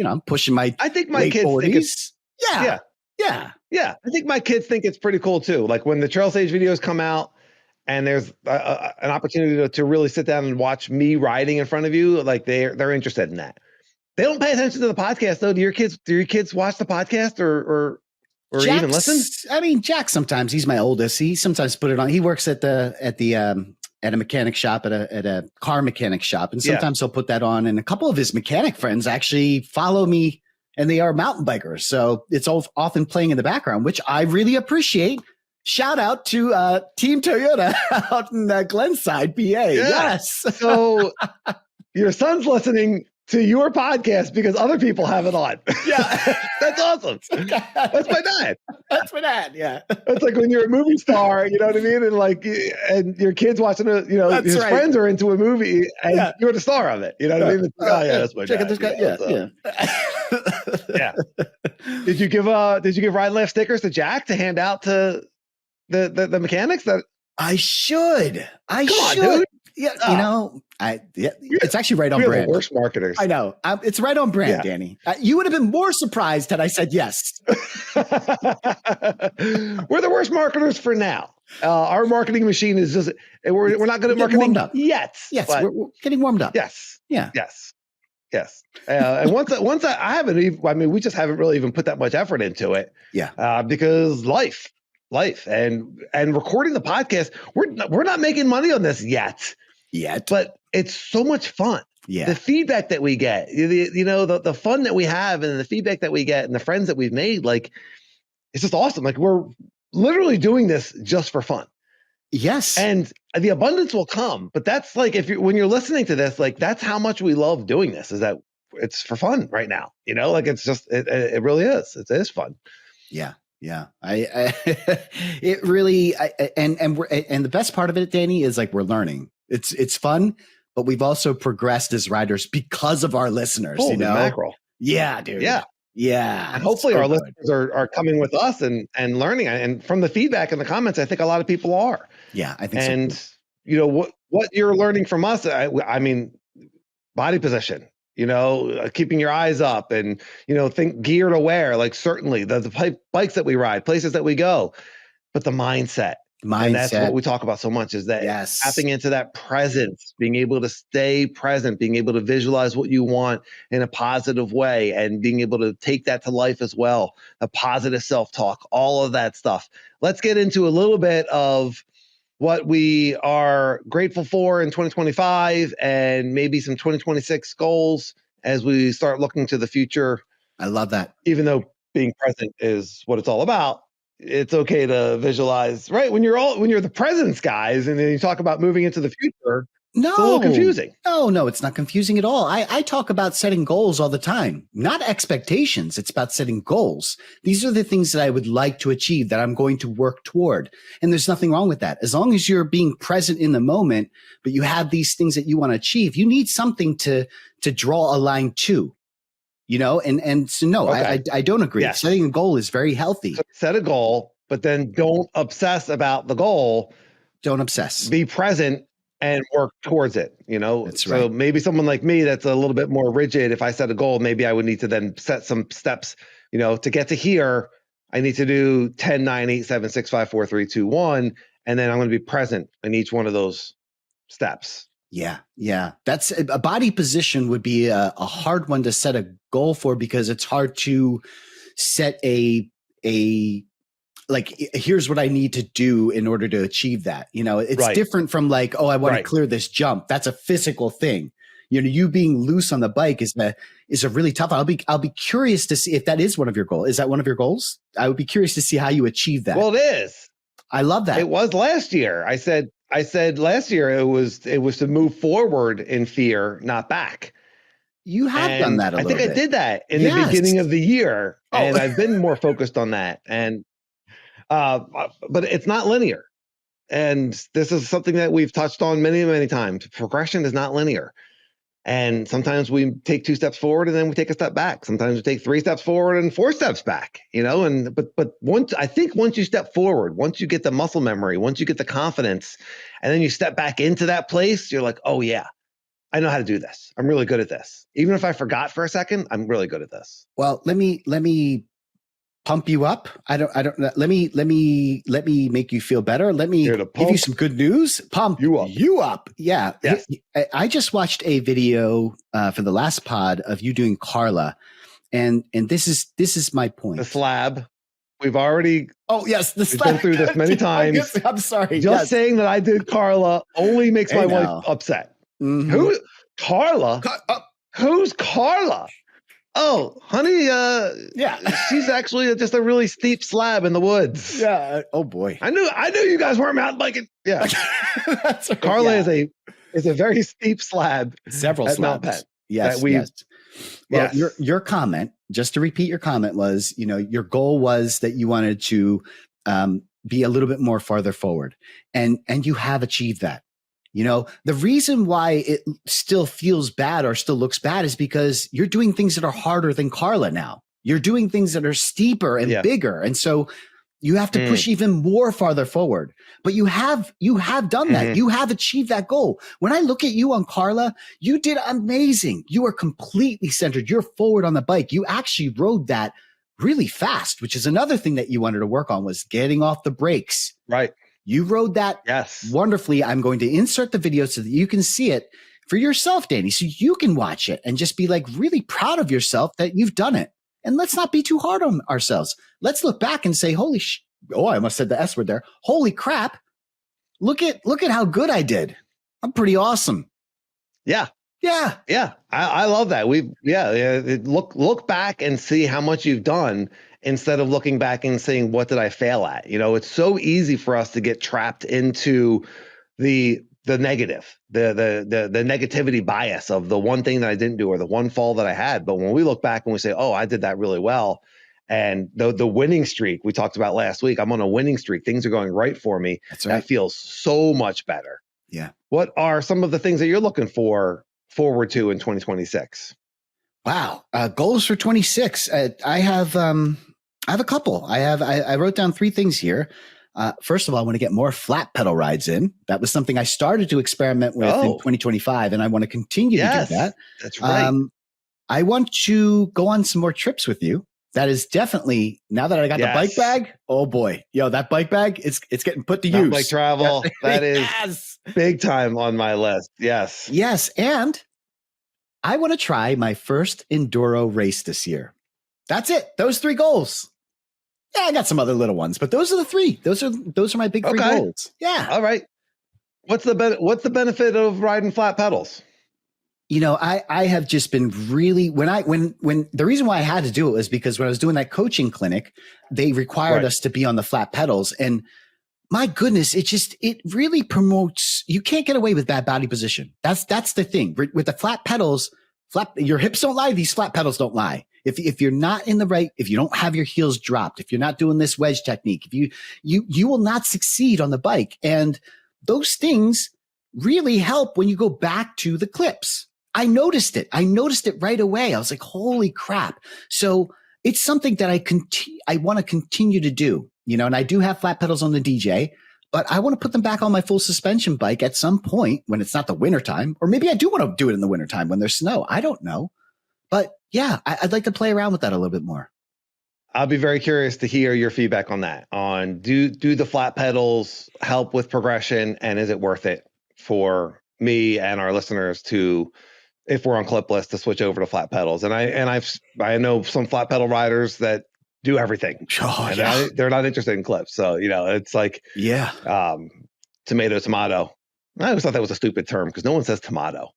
I'm pushing my. I think my kids 40s. Think Yeah. I think my kids think it's pretty cool too. Like when the Trail Stage videos come out, and there's an opportunity to really sit down and watch me riding in front of you, like they're interested in that. They don't pay attention to the podcast though. Do your kids watch the podcast or even listen? I mean, Jack sometimes. He's my oldest. He sometimes put it on. He works at a mechanic shop, at a car mechanic shop. And sometimes he'll put that on. And a couple of his mechanic friends actually follow me, and they are mountain bikers. So it's often playing in the background, which I really appreciate. Shout out to Team Toyota out in Glenside, PA. Yeah. Yes. So your son's listening to your podcast because other people have it on. Yeah. That's awesome. That's my dad. That's my dad. Yeah. It's like when you're a movie star, you know what I mean? And your kids watching his friends are into a movie and you're the star of it. You know what I mean? That's my dad. Check out this guy. Yeah. Did you give Ride Laugh stickers to Jack to hand out to the mechanics? That I should. Come on, dude. Yeah, it's actually right on brand. The worst marketers. I know. It's right on brand, Danny. You would have been more surprised had I said yes. We're the worst marketers for now. Our marketing machine is just, we're not good at marketing yet. Yes, we're getting warmed up. Yes. Yeah. Yes. And once I haven't even, we just haven't really even put that much effort into it. Yeah. Because life and recording the podcast, we're not making money on this yet, but it's so much fun. Yeah. The feedback that we get, the fun that we have, and the feedback that we get, and the friends that we've made, like, it's just awesome. Like, we're literally doing this just for fun. Yes. And the abundance will come, but that's like, when you're listening to this, like, that's how much we love doing this, is that it's for fun right now. Like, it's just, it really is. It is fun. Yeah. Yeah. It really, and the best part of it, Danny, is like, we're learning. It's fun, but we've also progressed as riders because of our listeners. Holy mackerel. Yeah, dude. Yeah. Yeah. And hopefully our listeners are coming with us and learning. And from the feedback and the comments, I think a lot of people are. Yeah, I think so. And what you're learning from us, I mean, body position, keeping your eyes up, and, think gear to wear, like, certainly the bikes that we ride, places that we go, but the mindset. And that's what we talk about so much, is that tapping into that presence, being able to stay present, being able to visualize what you want in a positive way, and being able to take that to life as well. A positive self-talk, all of that stuff. Let's get into a little bit of what we are grateful for in 2025, and maybe some 2026 goals as we start looking to the future. I love that. Even though being present is what it's all about, it's okay to visualize, right? When you're the presence guys, and then you talk about moving into the future, it's a little confusing. No, it's not confusing at all. I talk about setting goals all the time, not expectations. It's about setting goals. These are the things that I would like to achieve, that I'm going to work toward. And there's nothing wrong with that. As long as you're being present in the moment, but you have these things that you want to achieve, you need something to draw a line to. And so no, okay. I don't agree. Yes. Setting a goal is very healthy. So set a goal, but then don't obsess about the goal. Don't obsess. Be present and work towards it. That's right. So maybe someone like me that's a little bit more rigid, if I set a goal, maybe I would need to then set some steps, to get to here. I need to do 10, 9, 8, 7, 6, 5, 4, 3, 2, 1. And then I'm going to be present in each one of those steps. Yeah. That's a body position would be a hard one to set a goal for, because it's hard to set like, here's what I need to do in order to achieve that. You know, it's different from like, oh, I want to clear this jump. That's a physical thing. You know, you being loose on the bike is a really tough. I'll be curious to see if that is one of your goals. Is that one of your goals? I would be curious to see how you achieve that. Well, it is. I love that. It was last year. I said last year it was to move forward in fear, not back. You have done that a little bit. I think I did that in the beginning of the year, and I've been more focused on that. And but it's not linear. And this is something that we've touched on many, many times. Progression is not linear. And sometimes we take 2 steps forward and then we take a step back. Sometimes we take 3 steps forward and 4 steps back, you know, but once you step forward, once you get the muscle memory, once you get the confidence, and then you step back into that place, you're like, oh yeah, I know how to do this. I'm really good at this. Even if I forgot for a second, I'm really good at this. Well, let me pump you up. Let me make you feel better. Let me give you some good news. Pump you up. Yeah. Yes. I just watched a video for the last pod of you doing Carla. And this is my point. The slab. We've already the slab. Been through this many times. I'm sorry. Just saying that I did Carla only makes my wife upset. Mm-hmm. Who? Carla? Who's Carla? Oh, honey, she's actually just a really steep slab in the woods. Yeah. Oh boy. I knew you guys weren't mountain biking. Yeah. That's right. Carla is a very steep slab. Several at slabs. Mount Pet. Yes. Well, your comment, just to repeat your comment, was, you know, your goal was that you wanted to be a little bit more farther forward, and you have achieved that. You know, the reason why it still feels bad or still looks bad is because you're doing things that are harder than Carla now. You're doing things that are steeper and bigger. And so you have to push even more farther forward. But you have done that. You have achieved that goal. When I look at you on Carla, you did amazing. You are completely centered. You're forward on the bike. You actually rode that really fast, which is another thing that you wanted to work on, was getting off the brakes. Right. You rode that wonderfully. I'm going to insert the video so that you can see it for yourself, Danny, so you can watch it and just be like really proud of yourself that you've done it. And let's not be too hard on ourselves. Let's look back and say, I almost said the S word there. Holy crap. Look at how good I did. I'm pretty awesome. Yeah. Yeah. Yeah. I love that. Look back and see how much you've done, instead of looking back and saying, what did I fail at? You know, it's so easy for us to get trapped into the negative, the negativity bias of the one thing that I didn't do or the one fall that I had. But when we look back and we say, oh, I did that really well. And the winning streak we talked about last week, I'm on a winning streak. Things are going right for me. That's right. That feels so much better. Yeah. What are some of the things that you're looking forward to in 2026? Wow. Goals for 26. I have a couple. I wrote down 3 things here. First of all, I want to get more flat pedal rides in. That was something I started to experiment with in 2025, and I want to continue to do that. That's right. I want to go on some more trips with you. That is definitely, now that I got the bike bag, oh boy, that bike bag, it's getting put to use. Bike travel, that is big time on my list. Yes. Yes, and I want to try my first enduro race this year. That's it. Those 3 goals. Yeah, I got some other little ones, but those are the 3. Those are my big 3 goals. Yeah. All right. What's the benefit of riding flat pedals? You know, I have just been really, when the reason why I had to do it was because when I was doing that coaching clinic, they required us to be on the flat pedals, and my goodness, it really promotes, you can't get away with bad body position. That's the thing with the flat pedals. Your hips don't lie. These flat pedals don't lie. If you're not in the right, if you don't have your heels dropped, if you're not doing this wedge technique, if you will not succeed on the bike. And those things really help when you go back to the clips. I noticed it right away. I was like, holy crap. So it's something that I want to continue to do, you know, and I do have flat pedals on the DJ, but I want to put them back on my full suspension bike at some point when it's not the wintertime, or maybe I do want to do it in the wintertime when there's snow. I don't know. But yeah, I'd like to play around with that a little bit more. I'll be very curious to hear your feedback on that. On do the flat pedals help with progression, and is it worth it for me and our listeners to, if we're on clip list, to switch over to flat pedals? And I know some flat pedal riders that do everything. And they're not interested in clips. So, it's like, tomato. I always thought that was a stupid term because no one says tomato.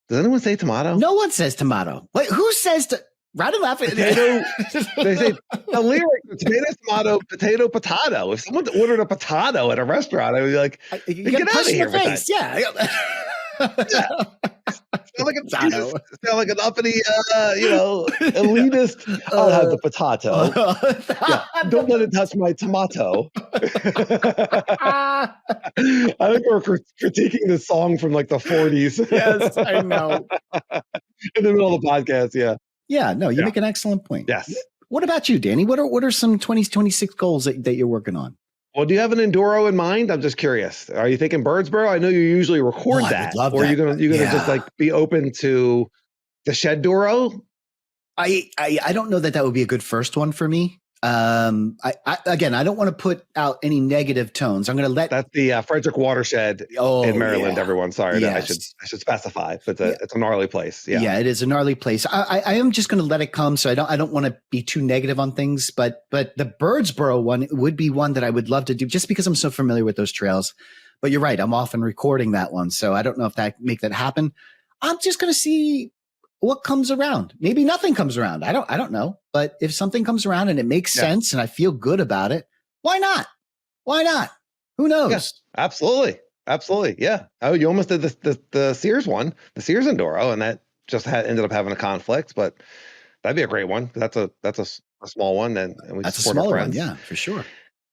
Does anyone say tomato? No one says tomato. Wait, who says Ride Laugh potato? They say the lyric: tomato, potato. If someone ordered a potato at a restaurant, I would be like, "Get out of here!" Face. Yeah. Sound like an uppity, elitist. I'll have the potato. Don't let it touch my tomato. I think we're critiquing this song from like the 40s. Yes, I know. In the middle of the podcast, Yeah, no, you make an excellent point. Yes. What about you, Danny? What are some 2026 goals that you're working on? Well, do you have an enduro in mind? I'm just curious. Are you thinking Birdsboro? I know you usually record that. Or are you gonna just like be open to the shed duro? I don't know that would be a good first one for me. Again, I don't want to put out any negative tones. I'm going to let that's the Frederick Watershed in Maryland. Everyone, sorry, I should specify, but it's a gnarly place. Yeah, it is a gnarly place. I am just going to let it come. So I don't want to be too negative on things, but the Birdsboro one would be one that I would love to do just because I'm so familiar with those trails. But you're right, I'm often recording that one, so I don't know if that make that happen. I'm just going to see what comes around. Maybe nothing comes around. I don't know. But if something comes around and it makes sense and I feel good about it, why not? Why not? Who knows? Yeah, absolutely. Yeah. Oh, you almost did the Sears one, the Sears Enduro, and that just ended up having a conflict. But that'd be a great one. That's a small one, and we that's support a smaller our friends. One. Yeah, for sure.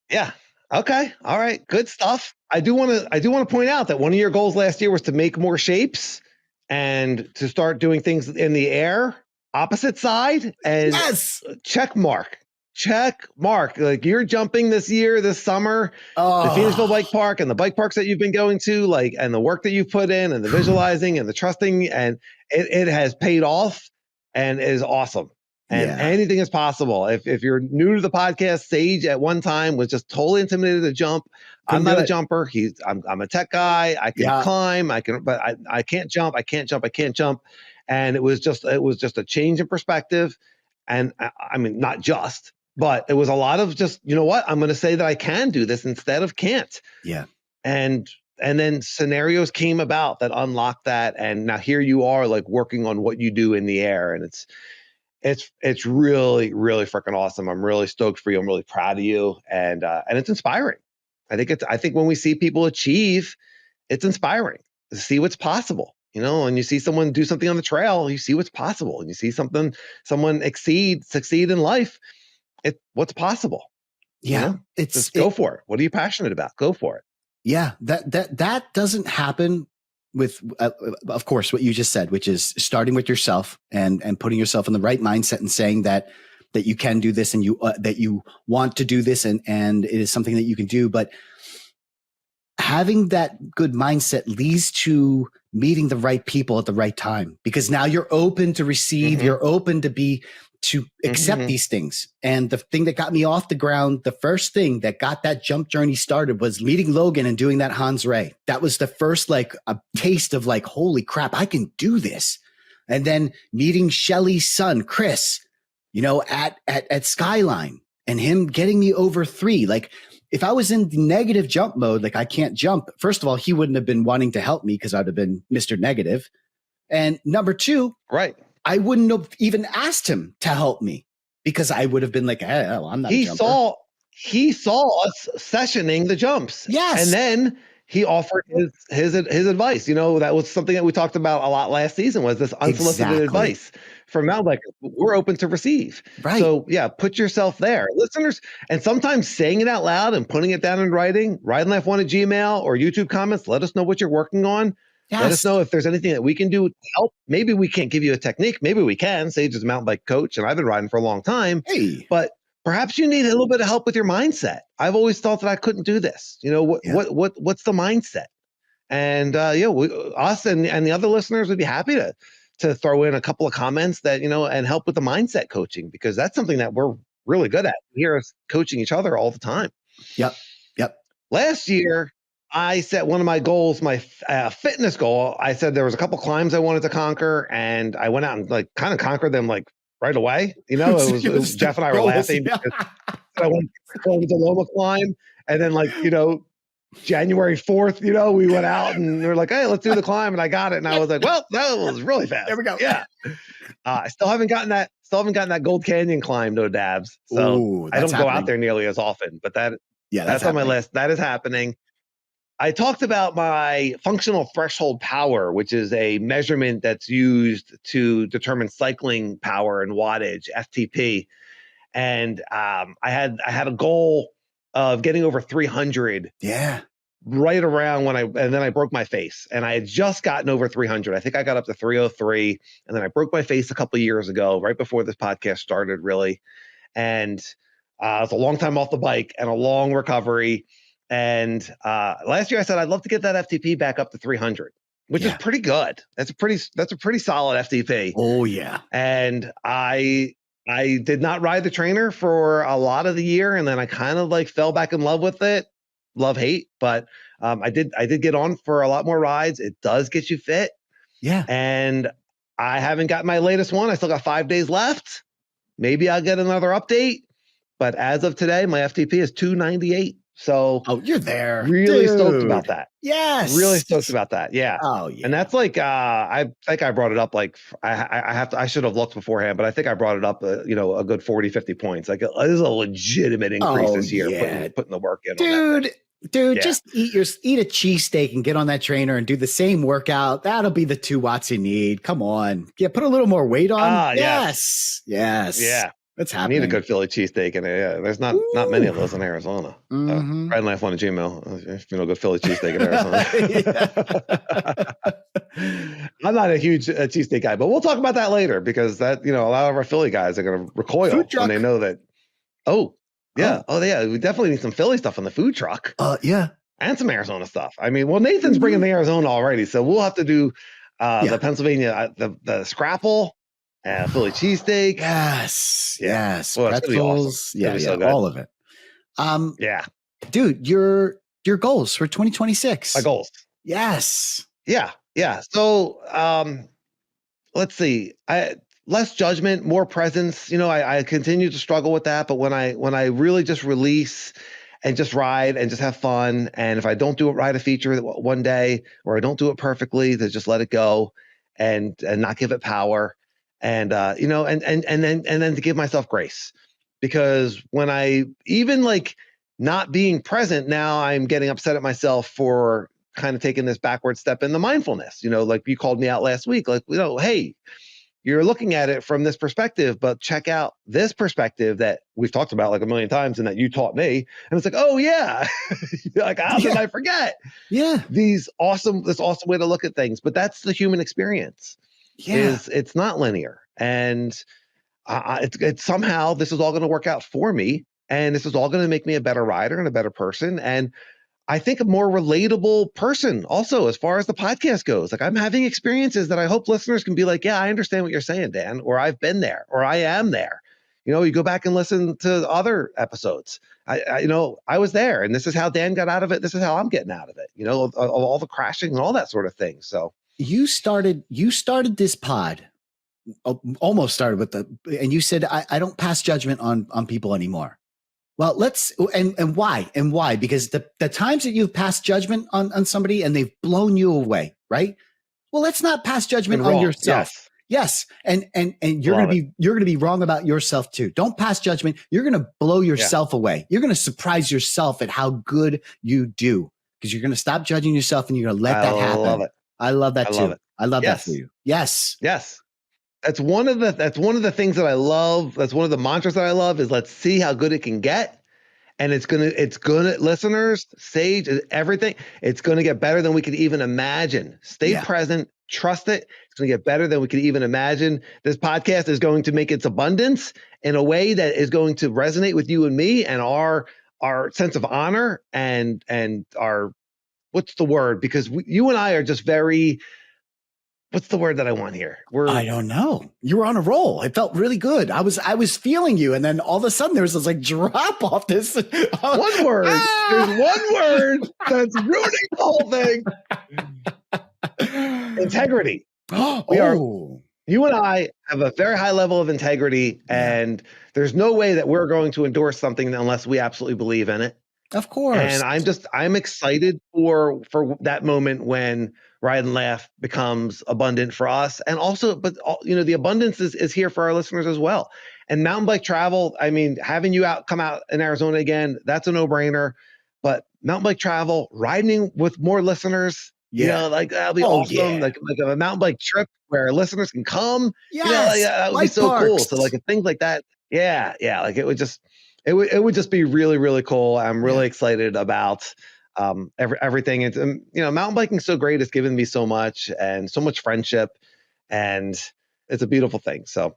Yeah. Okay. All right. Good stuff. I do want to point out that one of your goals last year was to make more shapes and to start doing things in the air, opposite side, and check mark. Like you're jumping this summer, the Phoenixville Bike Park and the bike parks that you've been going to, like, and the work that you've put in and the visualizing and the trusting, and it has paid off and is awesome. And anything is possible. If you're new to the podcast, Sage at one time was just totally intimidated to jump. I'm not a jumper. I'm a tech guy. I can climb. But I can't jump. I can't jump. And it was just a change in perspective. And I mean, not just, but it was a lot of just, you know what? I'm going to say that I can do this instead of can't. Yeah. And then scenarios came about that unlocked that. And now here you are, like, working on what you do in the air. And it's really, really freaking awesome. I'm really stoked for you. I'm really proud of you. And it's inspiring. I think when we see people achieve, it's inspiring to see what's possible, and you see someone do something on the trail, you see what's possible, and you see someone succeed in life. What's possible. Yeah. Just go for it. What are you passionate about? Go for it. Yeah. That doesn't happen with, of course, what you just said, which is starting with yourself and putting yourself in the right mindset and saying that you can do this and that you want to do this and it is something that you can do. But having that good mindset leads to meeting the right people at the right time, because now you're open to receive, you're open to accept these things. And the thing that got me off the ground, the first thing that got that jump journey started was meeting Logan and doing that Hans Ray. That was the first, like, a taste of like, holy crap, I can do this. And then meeting Shelly's son, Chris, at Skyline, and him getting me over 3. Like, if I was in the negative jump mode, like I can't jump, first of all, he wouldn't have been wanting to help me because I'd have been Mr. Negative. And number 2, right, I wouldn't have even asked him to help me because I would have been like, hey, I'm not a jumper. He saw us sessioning the jumps. Yes. And then he offered his advice. That was something that we talked about a lot last season, was this unsolicited advice from mountain bikers. We're open to receive. Right. So put yourself there. Listeners, and sometimes saying it out loud and putting it down in writing, Ride Laugh 1 at Gmail or YouTube comments, let us know what you're working on. Yes. Let us know if there's anything that we can do to help. Maybe we can't give you a technique. Maybe we can. Sage is a mountain bike coach, and I've been riding for a long time. Hey. But perhaps you need a little bit of help with your mindset. I've always thought that I couldn't do this. What's the mindset? And us and the other listeners would be happy to throw in a couple of comments that and help with the mindset coaching, because that's something that we're really good at. We hear us coaching each other all the time. Yep. Last year, I set one of my goals, my fitness goal. I said there was a couple climbs I wanted to conquer, and I went out and like kind of conquered them like right away. You know, it was Jeff and I were laughing because I went to the Loma climb, and then like, you know, January 4th, you know, we went out and we were like, hey, let's do the climb. And I got it. And I was like, well, that was really fast. There we go. Yeah. I still haven't gotten that Gold Canyon climb, no dabs. So ooh, I don't go out there nearly as often, but that's on my list. That is happening. I talked about my functional threshold power, which is a measurement that's used to determine cycling power and wattage, FTP. And I had a goal of getting over 300. Yeah. Right around and then I broke my face, and I had just gotten over 300. I think I got up to 303, and then I broke my face a couple of years ago, right before this podcast started, really. And it was a long time off the bike and a long recovery. And last year I said I'd love to get that FTP back up to 300, which is pretty good. That's a pretty solid FTP. Oh yeah. And I did not ride the trainer for a lot of the year, and then I kind of like fell back in love with it. Love, hate, but I did get on for a lot more rides. It does get you fit. Yeah. And I haven't got my latest one. I still got 5 days left. Maybe I'll get another update. But as of today, my FTP is 298. So you're there. Really stoked about that. Yes. Really stoked about that. Yeah. Oh yeah. And that's like I think I brought it up like I should have looked beforehand, but I think I brought it up you know, a good 40, 50 points. Like it is a legitimate increase this year, putting the work in. Dude, just eat a cheesesteak and get on that trainer and do the same workout. That'll be the 2 watts you need. Come on. Yeah, put a little more weight on. Yes. Yeah. That's happening. I need a good Philly cheesesteak in it. Yeah, there's not many of those in Arizona. Ride Laugh on a Gmail. If you know, good Philly cheesesteak in Arizona. I'm not a huge cheesesteak guy, but we'll talk about that later because that, you know, a lot of our Philly guys are going to recoil when they know that. Oh yeah, we definitely need some Philly stuff on the food truck. Yeah, and some Arizona stuff. I mean, well, Nathan's bringing the Arizona already, so we'll have to do the Pennsylvania, the scrapple. Philly cheesesteak. Yes. Well, pretzels. Awesome. So all of it. Dude, your goals for 2026. My goals. Yes. Yeah. So let's see. Less judgment, more presence. You know, I continue to struggle with that, but when I really just release and just ride and just have fun, and if I don't do it right, a feature one day, or I don't do it perfectly, to just let it go and not give it power. And you know, and then to give myself grace, because when I even like not being present, now I'm getting upset at myself for kind of taking this backward step in the mindfulness. You know, like you called me out last week, like, you know, hey, you're looking at it from this perspective, but check out this perspective that we've talked about like a million times and that you taught me. And it's like, oh yeah, like how did I forget? Yeah, this awesome way to look at things. But that's the human experience. It's not linear, and it's somehow this is all going to work out for me, and this is all going to make me a better rider and a better person, and I think a more relatable person also as far as the podcast goes. Like I'm having experiences that I hope listeners can be like, yeah, I understand what you're saying, Dan, or I've been there, or I am there. You know, you go back and listen to other episodes. I was there, and this is how Dan got out of it. This is how I'm getting out of it. You know, all the crashing and all that sort of thing. So. You started this pod, almost started with and you said, I don't pass judgment on people anymore. Well, and why? Because the times that you've passed judgment on somebody and they've blown you away, right? Well, let's not pass judgment on yourself. Yes. And you're going to be wrong about yourself too. Don't pass judgment. You're going to blow yourself away. You're going to surprise yourself at how good you do, because you're going to stop judging yourself and you're going to let that happen. Love it. I love that too. I love that for you. Yes. That's one of the things that I love. That's one of the mantras that I love is let's see how good it can get. And it's gonna listeners, Sage, everything. It's gonna get better than we could even imagine. Stay present, trust it. It's gonna get better than we could even imagine. This podcast is going to make its abundance in a way that is going to resonate with you and me and our sense of honor and our, what's the word? Because you and I are just very, what's the word that I want here? I don't know. You were on a roll. It felt really good. I was feeling you. And then all of a sudden there was this like drop off this. One word. There's one word that's ruining the whole thing. Integrity. We are You and I have a very high level of integrity, and there's no way that we're going to endorse something unless we absolutely believe in it. Of course. And I'm excited for that moment when Ride and Laugh becomes abundant for us. And also, but the abundance is here for our listeners as well. And mountain bike travel, I mean, having you come out in Arizona again, that's a no-brainer. But mountain bike travel, riding with more listeners, like that'll be awesome. Like a mountain bike trip where listeners can come. That would be so cool. So like things like that. Yeah. Like it would just be really, really cool. I'm really excited about everything. It's mountain biking is so great. It's given me so much and so much friendship, and it's a beautiful thing. So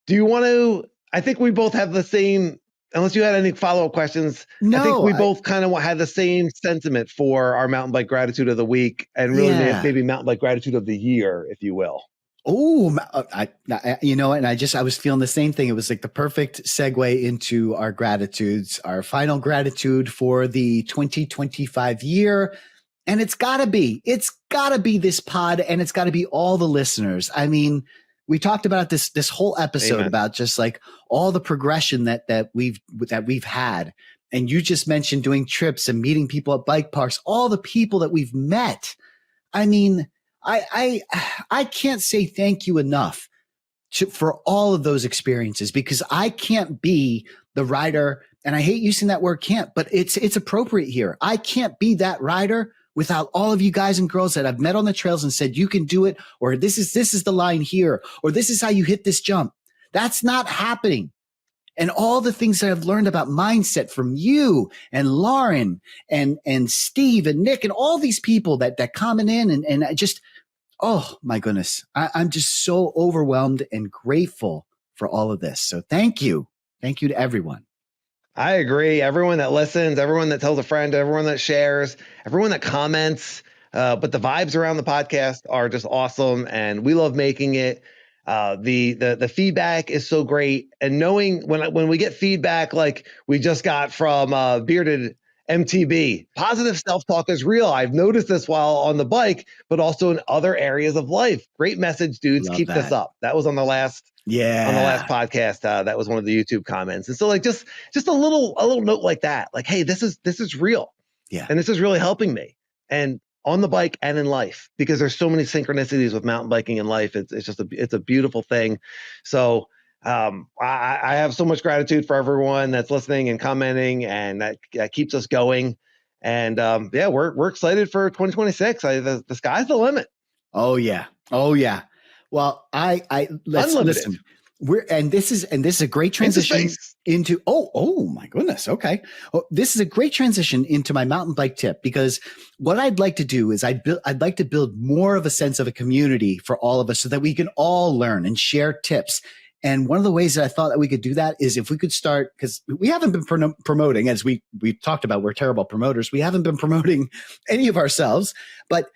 do you want to, I think we both have the same, unless you had any follow-up questions. No, I think we both kind of had the same sentiment for our mountain bike gratitude of the week, and really maybe mountain bike gratitude of the year, if you will. Oh, and I was feeling the same thing. It was like the perfect segue into our gratitudes, our final gratitude for the 2025 year. And it's gotta be this pod, and it's gotta be all the listeners. I mean, we talked about this whole episode about just like all the progression that we've had. And you just mentioned doing trips and meeting people at bike parks, all the people that we've met. I mean, I can't say thank you enough for all of those experiences, because I can't be the rider, and I hate using that word can't, but it's appropriate here. I can't be that rider without all of you guys and girls that I've met on the trails and said, you can do it, or this is the line here, or this is how you hit this jump. That's not happening. And all the things that I've learned about mindset from you and Lauren and Steve and Nick and all these people that comment in, and I just, oh my goodness, I'm just so overwhelmed and grateful for all of this. So thank you to everyone. I agree. Everyone that listens, everyone that tells a friend, everyone that shares, everyone that comments. But the vibes around the podcast are just awesome, and we love making it. The feedback is so great, and knowing when we get feedback like we just got from Bearded MTB, positive self-talk is real. I've noticed this while on the bike, but also in other areas of life. Great message, dudes. Keep this up. That was on the last podcast. That was one of the YouTube comments. And so like just a little note like that, like, hey, this is real. Yeah. And this is really helping me. And on the bike and in life, because there's so many synchronicities with mountain biking in life. It's a beautiful thing. So I have so much gratitude for everyone that's listening and commenting, and that keeps us going. And we're excited for 2026. The sky's the limit. Oh yeah. Well, let's listen. This is a great transition into oh my goodness. Okay. This is a great transition into my mountain bike tip, because what I'd like to do is I'd like to build more of a sense of a community for all of us, so that we can all learn and share tips. And one of the ways that I thought that we could do that is if we could start, because we haven't been promoting, as we talked about, we're terrible promoters. We haven't been promoting any of ourselves, but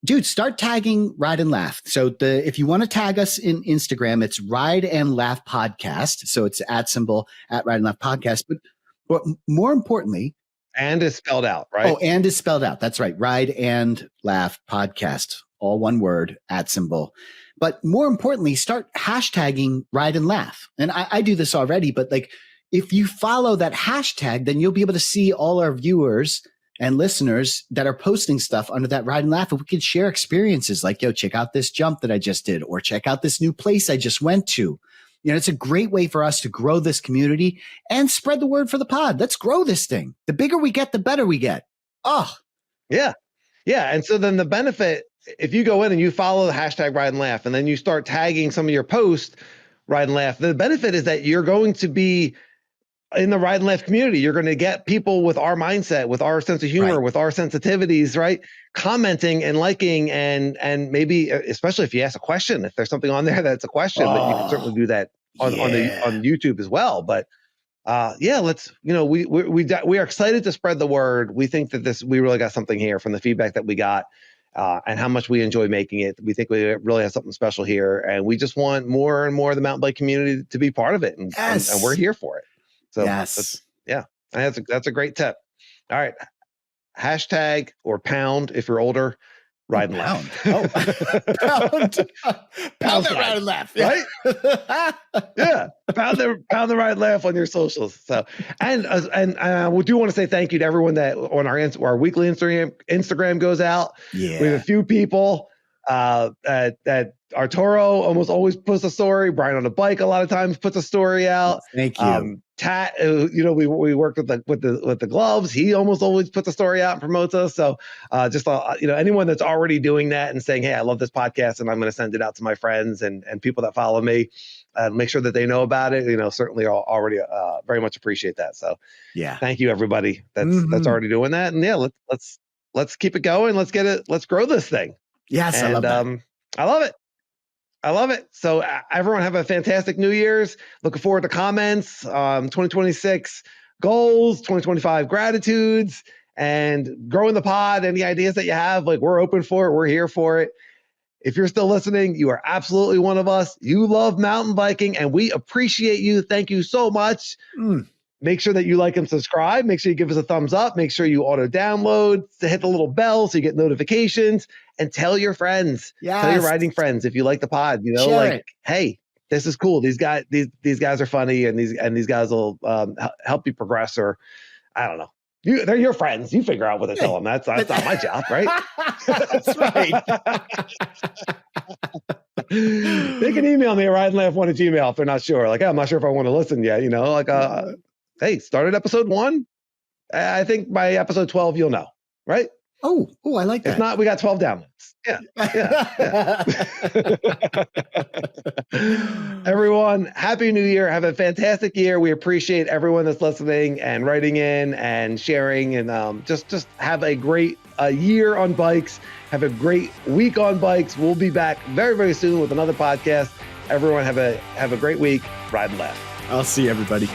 dude, start tagging Ride and Laugh. So if you want to tag us in Instagram, it's Ride and Laugh Podcast. So it's @ at Ride and Laugh Podcast. But more importantly, and is spelled out, right? Oh, and is spelled out. That's right. Ride and Laugh Podcast, all one word, @. But more importantly, start hashtagging Ride and Laugh. And I do this already, but like if you follow that hashtag, then you'll be able to see all our viewers and listeners that are posting stuff under that Ride and Laugh. And we can share experiences like, yo, check out this jump that I just did, or check out this new place I just went to. It's a great way for us to grow this community and spread the word for the pod. Let's grow this thing. The bigger we get, the better we get. Oh, yeah. Yeah. And so then the benefit, if you go in and you follow the hashtag Ride and Laugh, and then you start tagging some of your posts, Ride and Laugh, the benefit is that you're going to be in the Ride and Laugh community. You're going to get people with our mindset, with our sense of humor, with our sensitivities, right? Commenting and liking, and maybe, especially if you ask a question, if there's something on there that's a question, but you can certainly do that on YouTube as well. But let's, we are excited to spread the word. We think that we really got something here from the feedback that we got, and how much we enjoy making it. We think we really have something special here, and we just want more and more of the mountain bike community to be part of it, and we're here for it. So that's a great tip. All right. Hashtag or pound if you're older, Ride and Laugh. Pound that Ride and Laugh, right? Yeah, pound the Ride and Laugh on your socials. So, and we do want to say thank you to everyone that on our weekly Instagram goes out. Yeah, we have a few people that Arturo almost always posts a story. Brian on a bike a lot of times puts a story out. Thank you. Tat, we worked with the gloves. He almost always puts a story out and promotes us. So just anyone that's already doing that and saying, hey, I love this podcast and I'm going to send it out to my friends and people that follow me, make sure that they know about it. Certainly already very much appreciate that. So yeah, thank you everybody that's already doing that. And yeah, let's keep it going. Let's grow this thing. Yes, I love that. I love it. So everyone have a fantastic New Year's. Looking forward to comments, 2026 goals, 2025 gratitudes, and growing the pod. Any ideas that you have, we're open for it. We're here for it. If you're still listening, you are absolutely one of us. You love mountain biking and we appreciate you. Thank you so much. Make sure that you like and subscribe. Make sure you give us a thumbs up. Make sure you auto download to hit the little bell so you get notifications, and tell your friends, tell your riding friends if you like the pod, hey, this is cool. These guys are funny, and these guys will help you progress, or I don't know. They're your friends. You figure out what to tell them. That's not my job, right? That's right. They can email me at rideandlaugh1@gmail.com if they're not sure. I'm not sure if I want to listen yet. Hey, start at episode 1. I think by episode 12 you'll know, right? Oh, I like that. If not, we got 12 downloads. Yeah. Everyone, Happy New Year. Have a fantastic year. We appreciate everyone that's listening and writing in and sharing, and just have a great year on bikes. Have a great week on bikes. We'll be back very, very soon with another podcast. Everyone have a great week. Ride and laugh. I'll see everybody.